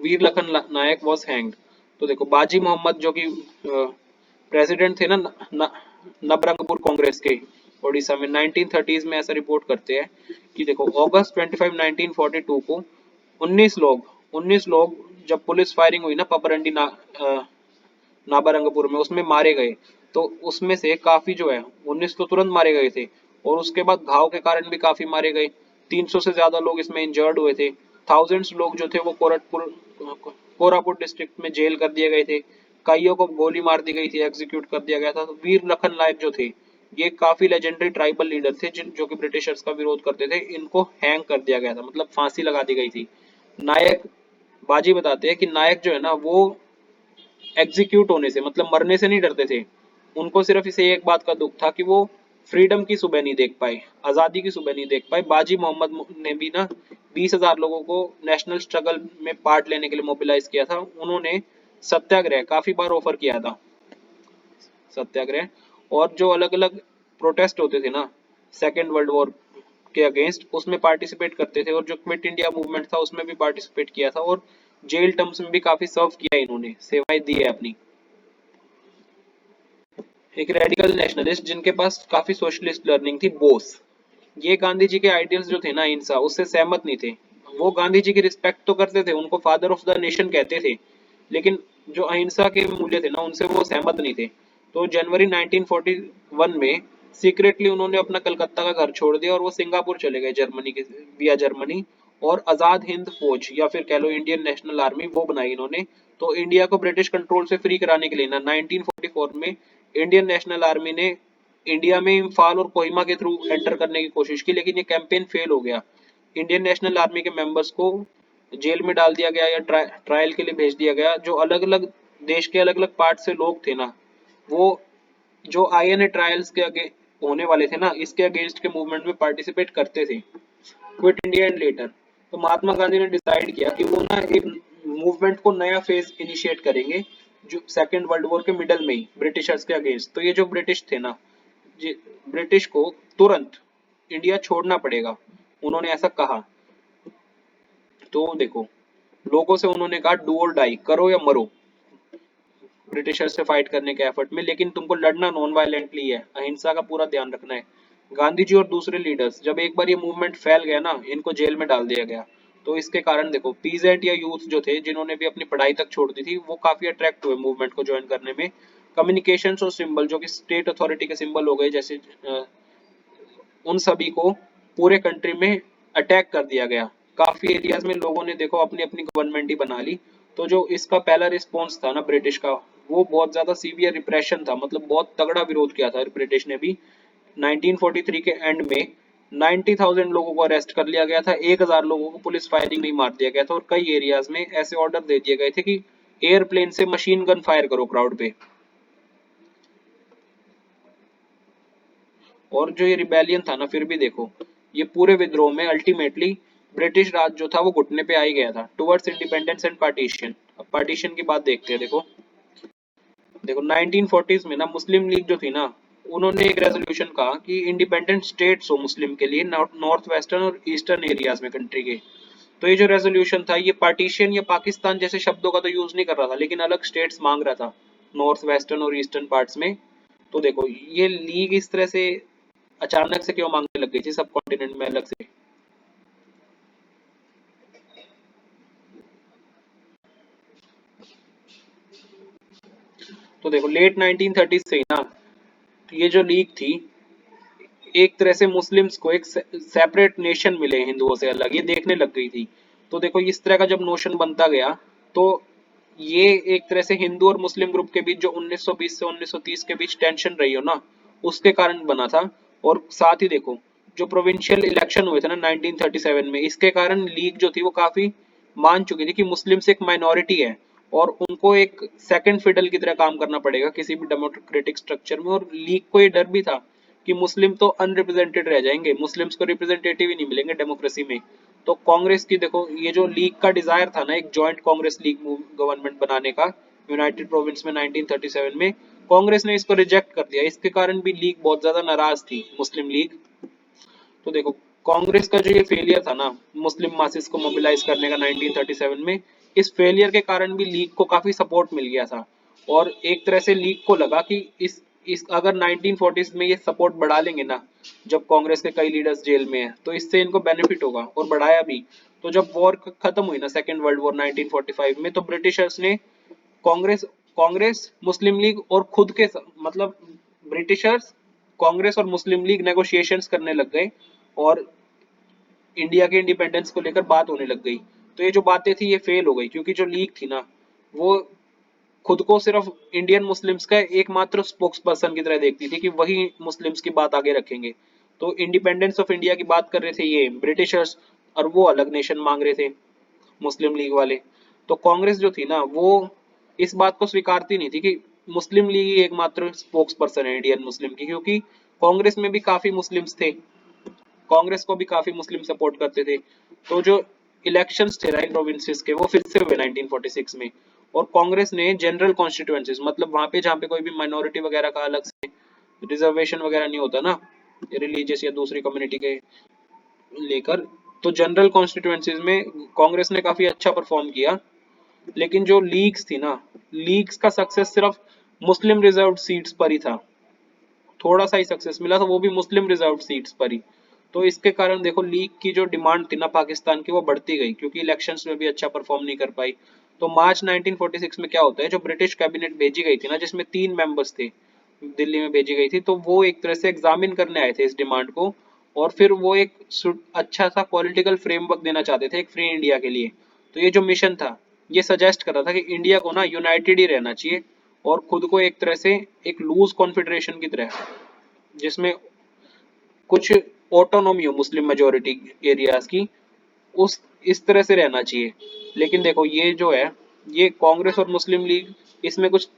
वीर लखन नायक वॉज हैंग्ड। तो देखो बाजी मोहम्मद जो कि प्रेसिडेंट थे ना नबरंगपुर कांग्रेस के, उड़ीसा में 1930s में ऐसा रिपोर्ट करते हैं कि देखो अगस्त 25 1942 को 19 लोग जब पुलिस फायरिंग हुई ना पपरंडी नाबारंगपुर में, उसमें मारे गए। तो उसमें से काफी जो है 19 तो तुरंत मारे गए थे, और उसके बाद घाव के कारण भी काफी मारे गए। 300 से ज्यादा लोग इसमें इंजर्ड हुए थे। थाउजेंड्स लोग जो थे वो कोरापुट डिस्ट्रिक्ट में जेल कर दिए गए थे। कईयों को गोली मार दी गई थी, एग्जीक्यूट कर दिया गया था। तो वीर लखन नायक जो थे, ये काफी लेजेंडरी ट्राइबल लीडर थे जिन जो कि ब्रिटिशर्स का विरोध करते थे। इनको हैंग कर दिया गया था, मतलब फांसी लगा दी गई थी। नायक बाजी बताते हैं कि नायक जो है ना वो एग्जीक्यूट होने से, मतलब मरने से नहीं डरते थे। उनको सिर्फ इसे एक बात का दुख था कि वो फ्रीडम की सुबह नहीं देख पाए, आजादी की सुबह नहीं देख पाए। बाजी मोहम्मद ने भी ना 20,000 लोगों को नेशनल स्ट्रगल में पार्ट लेने के लिए मोबिलाइज किया था। उन्होंने सत्याग्रह काफी बार ऑफर किया था, सत्याग्रह, और जो अलग अलग प्रोटेस्ट होते थे ना सेकेंड वर्ल्ड वॉर के अगेंस्ट, उसमें पार्टिसिपेट करते थे। और जो क्विट इंडिया मूवमेंट था उसमें भी पार्टिसिपेट किया था, और जेल टर्म्स में भी काफी सर्व किया, इन्होंने सेवाएं दी है अपनी। एक रेडिकल नेशनलिस्ट जिनके पास काफी सोशलिस्ट लर्निंग थी, बोस। ये गांधी जी के आइडियल्स जो थे ना अहिंसा, उससे सहमत नहीं थे। वो गांधी जी की रिस्पेक्ट तो करते थे, उनको फादर ऑफ द नेशन कहते थे, लेकिन जो अहिंसा के मूल्य थे ना उनसे वो सहमत नहीं थे। तो जनवरी 1941 में सीक्रेटली उन्होंने अपना कलकत्ता का घर छोड़ दिया और वो सिंगापुर चले गए, जर्मनी के विया जर्मनी। और आजाद हिंद फौज या फिर कह लो इंडियन नेशनल आर्मी वो बनाई इन्होंने। तो इंडिया को ब्रिटिश कंट्रोल से फ्री कराने के लिए ना 1944 में इंडियन नेशनल आर्मी ने इंडिया में इम्फाल और कोहिमा के थ्रू एंटर करने की कोशिश की, लेकिन ये कैंपेन फेल हो गया। इंडियन नेशनल आर्मी के मेंबर्स को जेल में डाल दिया गया या ट्रायल के लिए भेज दिया गया। जो अलग अलग देश के अलग अलग पार्ट से लोग थे ना, वो जो आईएनए ट्रायल्स के आगे होने वाले थे ना, इसके अगेंस्ट के मूवमेंट में पार्टिसिपेट करते थे। क्विट इंडिया एंड लेटर, तो महात्मा गांधी ने डिसाइड किया कि वो ना एक मूवमेंट को नया फेज इनिशिएट करेंगे, जो सेकेंड वर्ल्ड वॉर के मिडल में ही ब्रिटिशर्स के अगेंस्ट। तो ये जो ब्रिटिश थे ना, ब्रिटिश को तुरंत इंडिया छोड़ना पड़ेगा, उन्होंने ऐसा कहा। तो देखो लोगों से उन्होंने कहा डू और डाई, करो या मरो ब्रिटिशर से फाइट करने के एफर्ट में, लेकिन तुमको लड़ना नॉन वायलेंटली है, अहिंसा का पूरा ध्यान रखना है। गांधी जी और दूसरे लीडर्स, जब एक बार ये मूवमेंट फैल गया ना, इनको जेल में डाल दिया गया। तो इसके कारण देखो पीजेंट या यूथ जो थे जिन्होंने भी अपनी पढ़ाई तक छोड़ दी थी, वो काफी अट्रैक्ट हुए मूवमेंट को ज्वाइन करने में। कम्युनिकेशंस और सिंबल जो कि स्टेट अथॉरिटी के सिंबल हो गए, जैसे उन सभी को पूरे कंट्री में अटैक कर दिया गया। काफी एरियाज में लोगों ने देखो अपनी अपनी गवर्नमेंट ही बना ली। तो जो इसका पहला रिस्पॉन्स था ना ब्रिटिश का, वो बहुत ज्यादा सीवियर रिप्रेशन था, मतलब बहुत तगड़ा विरोध किया था ब्रिटिश ने भी। 1943 के एंड में 90,000 लोगों को अरेस्ट कर लिया गया था, 1,000 लोगों को पुलिस फायरिंग में मार दिया गया था, और कई एरियाज में ऐसे ऑर्डर दे दिए गए थे कि एयरप्लेन से मशीन गन फायर करो क्राउड पे। और जो ये रिबेलियन था ना, फिर भी देखो ये पूरे विद्रोह में अल्टीमेटली ब्रिटिश राज जो था वो घुटने पे आ ही गया था टुवर्ड्स इंडिपेंडेंस एंड पार्टीशन। अब पार्टीशन की बात देखते हैं। देखो देखो 1940s में ना मुस्लिम लीग जो थी ना, उन्होंने एक रेजोल्यूशन कहा कि इंडिपेंडेंट स्टेट्स हो मुस्लिम के लिए, नॉर्थ वेस्टर्न और ईस्टर्न एरियाज में कंट्री के। तो ये जो रेजोल्यूशन था, ये पार्टीशन या पाकिस्तान जैसे शब्दों का तो यूज नहीं कर रहा था, लेकिन अलग स्टेट्स मांग रहा था नॉर्थ वेस्टर्न और ईस्टर्न पार्ट्स में। तो देखो ये लीग इस तरह से अचानक से क्यों मांगने लग गई थी सब कॉन्टिनेंट में अलग से। तो देखो लेट 1930 से ही ना, तो ये जो लीग थी, एक तरह से मुस्लिम्स को एक सेपरेट नेशन मिले हिंदुओं से अलग, ये देखने लग गई थी। तो देखो इस तरह का जब नोशन बनता गया, तो ये एक तरह से हिंदू और मुस्लिम ग्रुप के बीच जो 1920 से 1930 के बीच टेंशन रही हो ना, उसके कारण बना था। और साथ ही देखो जो प्रोविंशियल इलेक्शन हुए थे ना 1937 में, इसके कारण लीग जो थी वो काफी मान चुकी थी कि मुस्लिम्स एक माइनॉरिटी है, और उनको एक सेकंड फिडल की तरह काम करना पड़ेगा किसी भी डेमोक्रेटिक स्ट्रक्चर में। और लीग को ये डर भी था कि मुस्लिम तो अनरिप्रेजेंटेड रह जाएंगे, मुस्लिम्स को रिप्रेजेंटेटिव ही नहीं मिलेंगे डेमोक्रेसी में। तो कांग्रेस की देखो ये जो लीग का डिजायर था ना एक जॉइंट कांग्रेस लीग गवर्नमेंट बनाने का यूनाइटेड प्रोविंस में 1937 में, कांग्रेस ने इसको रिजेक्ट कर दिया। इसके कारण भी लीग बहुत ज्यादा नाराज थी, मुस्लिम लीग। तो देखो कांग्रेस का जो ये फेलियर था ना मुस्लिम मासेस को मोबिलाइज करने का 1937 में, इस फेलियर के कारण भी लीग को काफी सपोर्ट मिल गया था। और एक तरह से लीग को लगा कि इस इस अगर 1940s में ये सपोर्ट बढ़ा लेंगे ना, जब कांग्रेस के कई लीडर्स जेल में हैं, तो इससे इनको बेनिफिट होगा और बढ़ाया भी। तो जब वॉर खत्म हुई ना, सेकेंड वर्ल्ड वॉर 1945 में, तो ब्रिटिशर्स ने कांग्रेस कांग्रेस मुस्लिम लीग और खुद के मतलब ब्रिटिशर्स, कांग्रेस और मुस्लिम लीग नेगोशिएशंस करने लग गए और इंडिया के इंडिपेंडेंस को लेकर बात होने लग गई। तो ये जो बातें थी ये फेल हो गई, क्योंकि जो लीग थी ना, वो खुद को सिर्फ इंडियन मुस्लिम्स का एकमात्र स्पोक्स पर्सन की तरह देखती थी कि वही मुस्लिम्स की बात आगे रखेंगे। तो इंडिपेंडेंस ऑफ इंडिया की बात कर रहे थे ये ब्रिटिशर्स, और वो अलग नेशन मांग रहे थे मुस्लिम लीग वाले। तो कांग्रेस जो थी ना, वो इस बात को स्वीकारती नहीं थी कि मुस्लिम लीग ही एकमात्र स्पोक्स पर्सन है इंडियन मुस्लिम की, क्योंकि कांग्रेस में भी काफी मुस्लिम्स थे, कांग्रेस को भी काफी मुस्लिम सपोर्ट करते थे। तो जो इलेक्शंस थे राइट प्रोविंसेस के, वो फिर से हुए 1946 में, और कांग्रेस ने जनरल कॉन्स्टिट्यूएंसीज, मतलब वहां पे जहाँ पे कोई भी माइनॉरिटी वगैरह का अलग से रिजर्वेशन वगैरह नहीं होता ना, रिलीजियस या दूसरी कम्युनिटी के लेकर, तो जनरल कॉन्स्टिट्यूएंसीज में कांग्रेस ने काफी अच्छा परफॉर्म किया। लेकिन जो लीग्स थी ना, लीग्स का सक्सेस सिर्फ मुस्लिम रिजर्व सीट्स पर ही था, थोड़ा सा ही सक्सेस मिला था, वो भी मुस्लिम रिजर्व सीट्स पर ही। तो इसके कारण देखो लीग की जो डिमांड थी ना पाकिस्तान की, वो बढ़ती गई, क्योंकि इलेक्शंस में भी अच्छा परफॉर्म नहीं कर पाई। तो मार्च 1946 में क्या होता है, जो ब्रिटिश कैबिनेट भेजी गई थी ना, जिसमें 3 मेंबर्स थे, दिल्ली में भेजी गई थी, तो वो एक तरह से एग्जामिन करने आए थे इस डिमांड को, और फिर वो एक अच्छा सा पॉलिटिकल फ्रेमवर्क देना चाहते थे एक फ्री इंडिया के लिए। तो ये जो मिशन था, ये सजेस्ट कर रहा था कि इंडिया को ना यूनाइटेड ही रहना चाहिए, और खुद को एक तरह से एक लूज कॉन्फेडरेशन की तरह, जिसमें कुछ ऑटोनॉमी हो मुस्लिम मेजोरिटी एरियाज की, उस इस तरह से रहना चाहिए। लेकिन देखो ये जो है, ये कांग्रेस और मुस्लिम लीग इसमें कुछ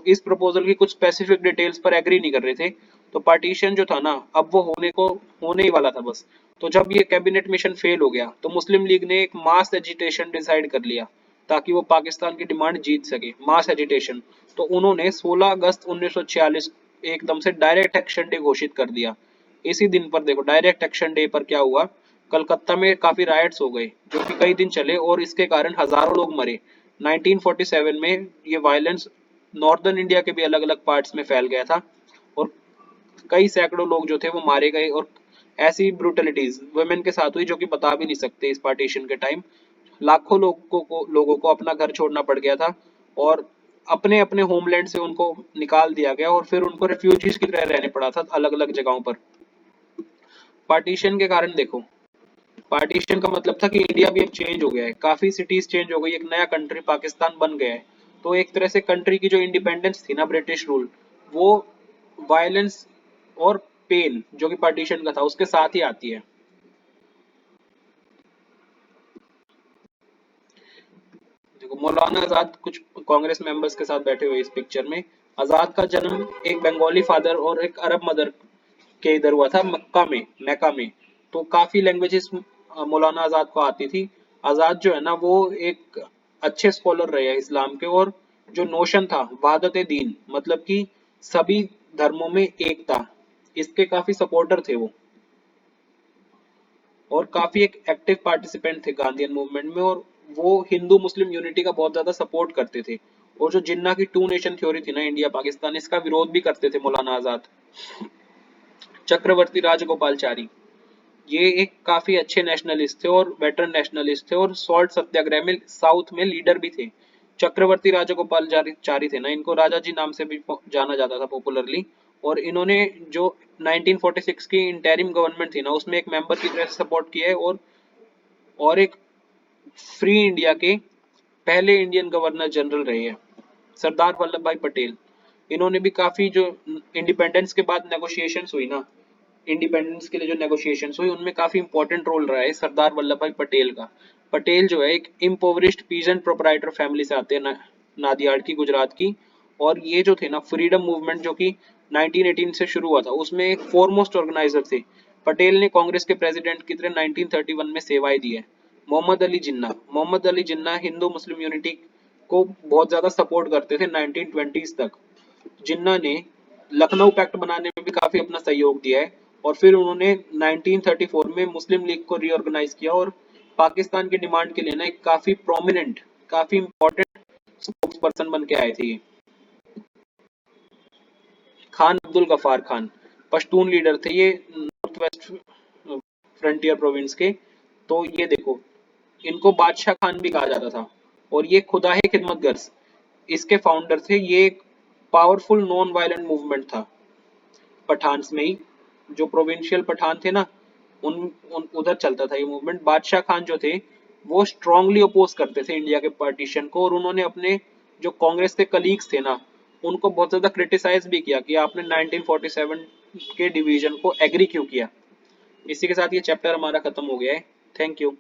इस प्रपोजल की कुछ स्पेसिफिक डिटेल्स पर एग्री नहीं कर रहे थे। तो पार्टीशन जो था ना, अब वो होने ही वाला था बस। तो जब ये कैबिनेट मिशन फेल हो गया, तो मुस्लिम लीग ने एक मास एजिटेशन डिसाइड कर लिया, ताकि वो पाकिस्तान की डिमांड जीत सके, मास एजिटेशन। तो उन्होंने 16 अगस्त 1946 एकदम से डायरेक्ट एक्शन डे घोषित कर दिया। इसी दिन पर देखो, डायरेक्ट एक्शन डे पर क्या हुआ, कलकत्ता में काफी राइट्स हो गए, जो कि कई दिन चले, और इसके कारण हजारों लोग मरे। 1947 में ये वायलेंस नॉर्दर्न इंडिया के भी अलग अलग पार्ट्स में फैल गया था, और कई सैकड़ों लोग जो थे वो मारे गए, और ऐसी ब्रूटलिटीज वुमेन के साथ हुई जो कि बता भी नहीं सकते इस पार्टीशन के टाइम। लाखों लोगों को अपना घर छोड़ना पड़ गया था, और अपने अपने होमलैंड से उनको निकाल दिया गया, और फिर उनको रेफ्यूजीज की तरह रहने पड़ा था अलग अलग जगहों पर। पार्टीशन के कारण देखो, पार्टीशन का मतलब था कि इंडिया भी अब चेंज हो गया है, काफी सिटीज चेंज हो गई, एक नया कंट्री पाकिस्तान बन गया है। तो एक तरह से कंट्री की जो इंडिपेंडेंस थी ना, ब्रिटिश रूल, वो वायलेंस और पेन जो कि पार्टीशन का था उसके साथ ही आती है। देखो मौलाना आजाद कुछ कांग्रेस मेंबर्स के साथ बैठे हुए इस पिक्चर में। आजाद का जन्म एक बंगाली फादर और एक अरब मदर के इधर हुआ था, मैका में। तो काफी लैंग्वेजेस मौलाना आजाद को आती थी। आजाद जो है ना, वो एक अच्छे स्कॉलर रहे हैं इस्लाम के, और जो नोशन था वहादत दीन, मतलब कि सभी धर्मों में एकता, इसके काफी सपोर्टर थे वो, और काफी एक एक्टिव पार्टिसिपेंट थे गांधीयन मूवमेंट में, और वो हिंदू मुस्लिम यूनिटी का बहुत ज्यादा सपोर्ट करते थे। और जो जिन्ना की टू नेशन थ्योरी थी ना इंडिया पाकिस्तान, इसका विरोध भी करते थे मौलाना आजाद। चक्रवर्ती राजगोपालचारी, ये एक काफी अच्छे नेशनलिस्ट थे और वेटरन नेशनलिस्ट थे, और सॉल्ट सत्याग्रह में साउथ में लीडर भी थे। चक्रवर्ती राजगोपालचारी थे ना, इनको राजा जी नाम से भी जाना जाता था पॉपुलरली। और इन्होंने जो 1946 की इंटरिम गवर्नमेंट थी ना, उसमें एक मेंबर की तरह सपोर्ट किया है, और एक फ्री इंडिया के पहले इंडियन गवर्नर जनरल रहे हैं, सरदार वल्लभ भाई पटेल। इन्होंने भी काफी जो इंडिपेंडेंस के बाद नेगोशिएशंस हुई ना, इंडिपेंडेंस के लिए जो नेगोशिएशंस हुई, उनमें काफी इंपॉर्टेंट रोल रहा है सरदार वल्लभ भाई पटेल का। पटेल जो है एक इम्पोवरिश्ड पीजेंट प्रोपराइटर फैमिली से आते हैं, नादियाड की, गुजरात की। और ये जो थे ना फ्रीडम मूवमेंट जो कि 1918 से शुरू हुआ था, उसमें एक फोरमोस्ट ऑर्गेनाइजर थे। पटेल ने कांग्रेस के प्रेसिडेंट की तरह 1931 में सेवाएं दी है। मोहम्मद अली जिन्ना हिंदू मुस्लिम यूनिटी को बहुत ज्यादा सपोर्ट करते थे 1920s तक। जिन्ना ने लखनऊ पैक्ट बनाने में भी काफी अपना सहयोग दिया है, और फिर उन्होंने 1934 में मुस्लिम लीग को रीऑर्गेनाइज किया, और पाकिस्तान की डिमांड के लिए ना एक काफी प्रोमिनेंट, काफी इंपॉर्टेंट स्पोक्स पर्सन बन के आए थे ये। खान अब्दुल गफार खान पश्तून लीडर थे ये नॉर्थ वेस्ट फ्रंटियर प्रोविंस के। तो ये देखो, इनको बादशाह खान भी कहा जाता था। और ये खुदा है खिदमत गर्ज इसके फाउंडर थे। ये एक पावरफुल नॉन वायलेंट मूवमेंट था पठान्स में ही, जो प्रोविंशियल पठान थे ना, उधर चलता था ये मूवमेंट। बादशाह खान जो थे वो स्ट्रांगली अपोज करते थे इंडिया के पार्टीशन को, और उन्होंने अपने जो कांग्रेस के कलीग्स थे ना, उनको बहुत ज्यादा क्रिटिसाइज भी किया कि आपने 1947 के डिवीजन को एग्री क्यों किया। इसी के साथ ये चैप्टर हमारा खत्म हो गया है। Thank you.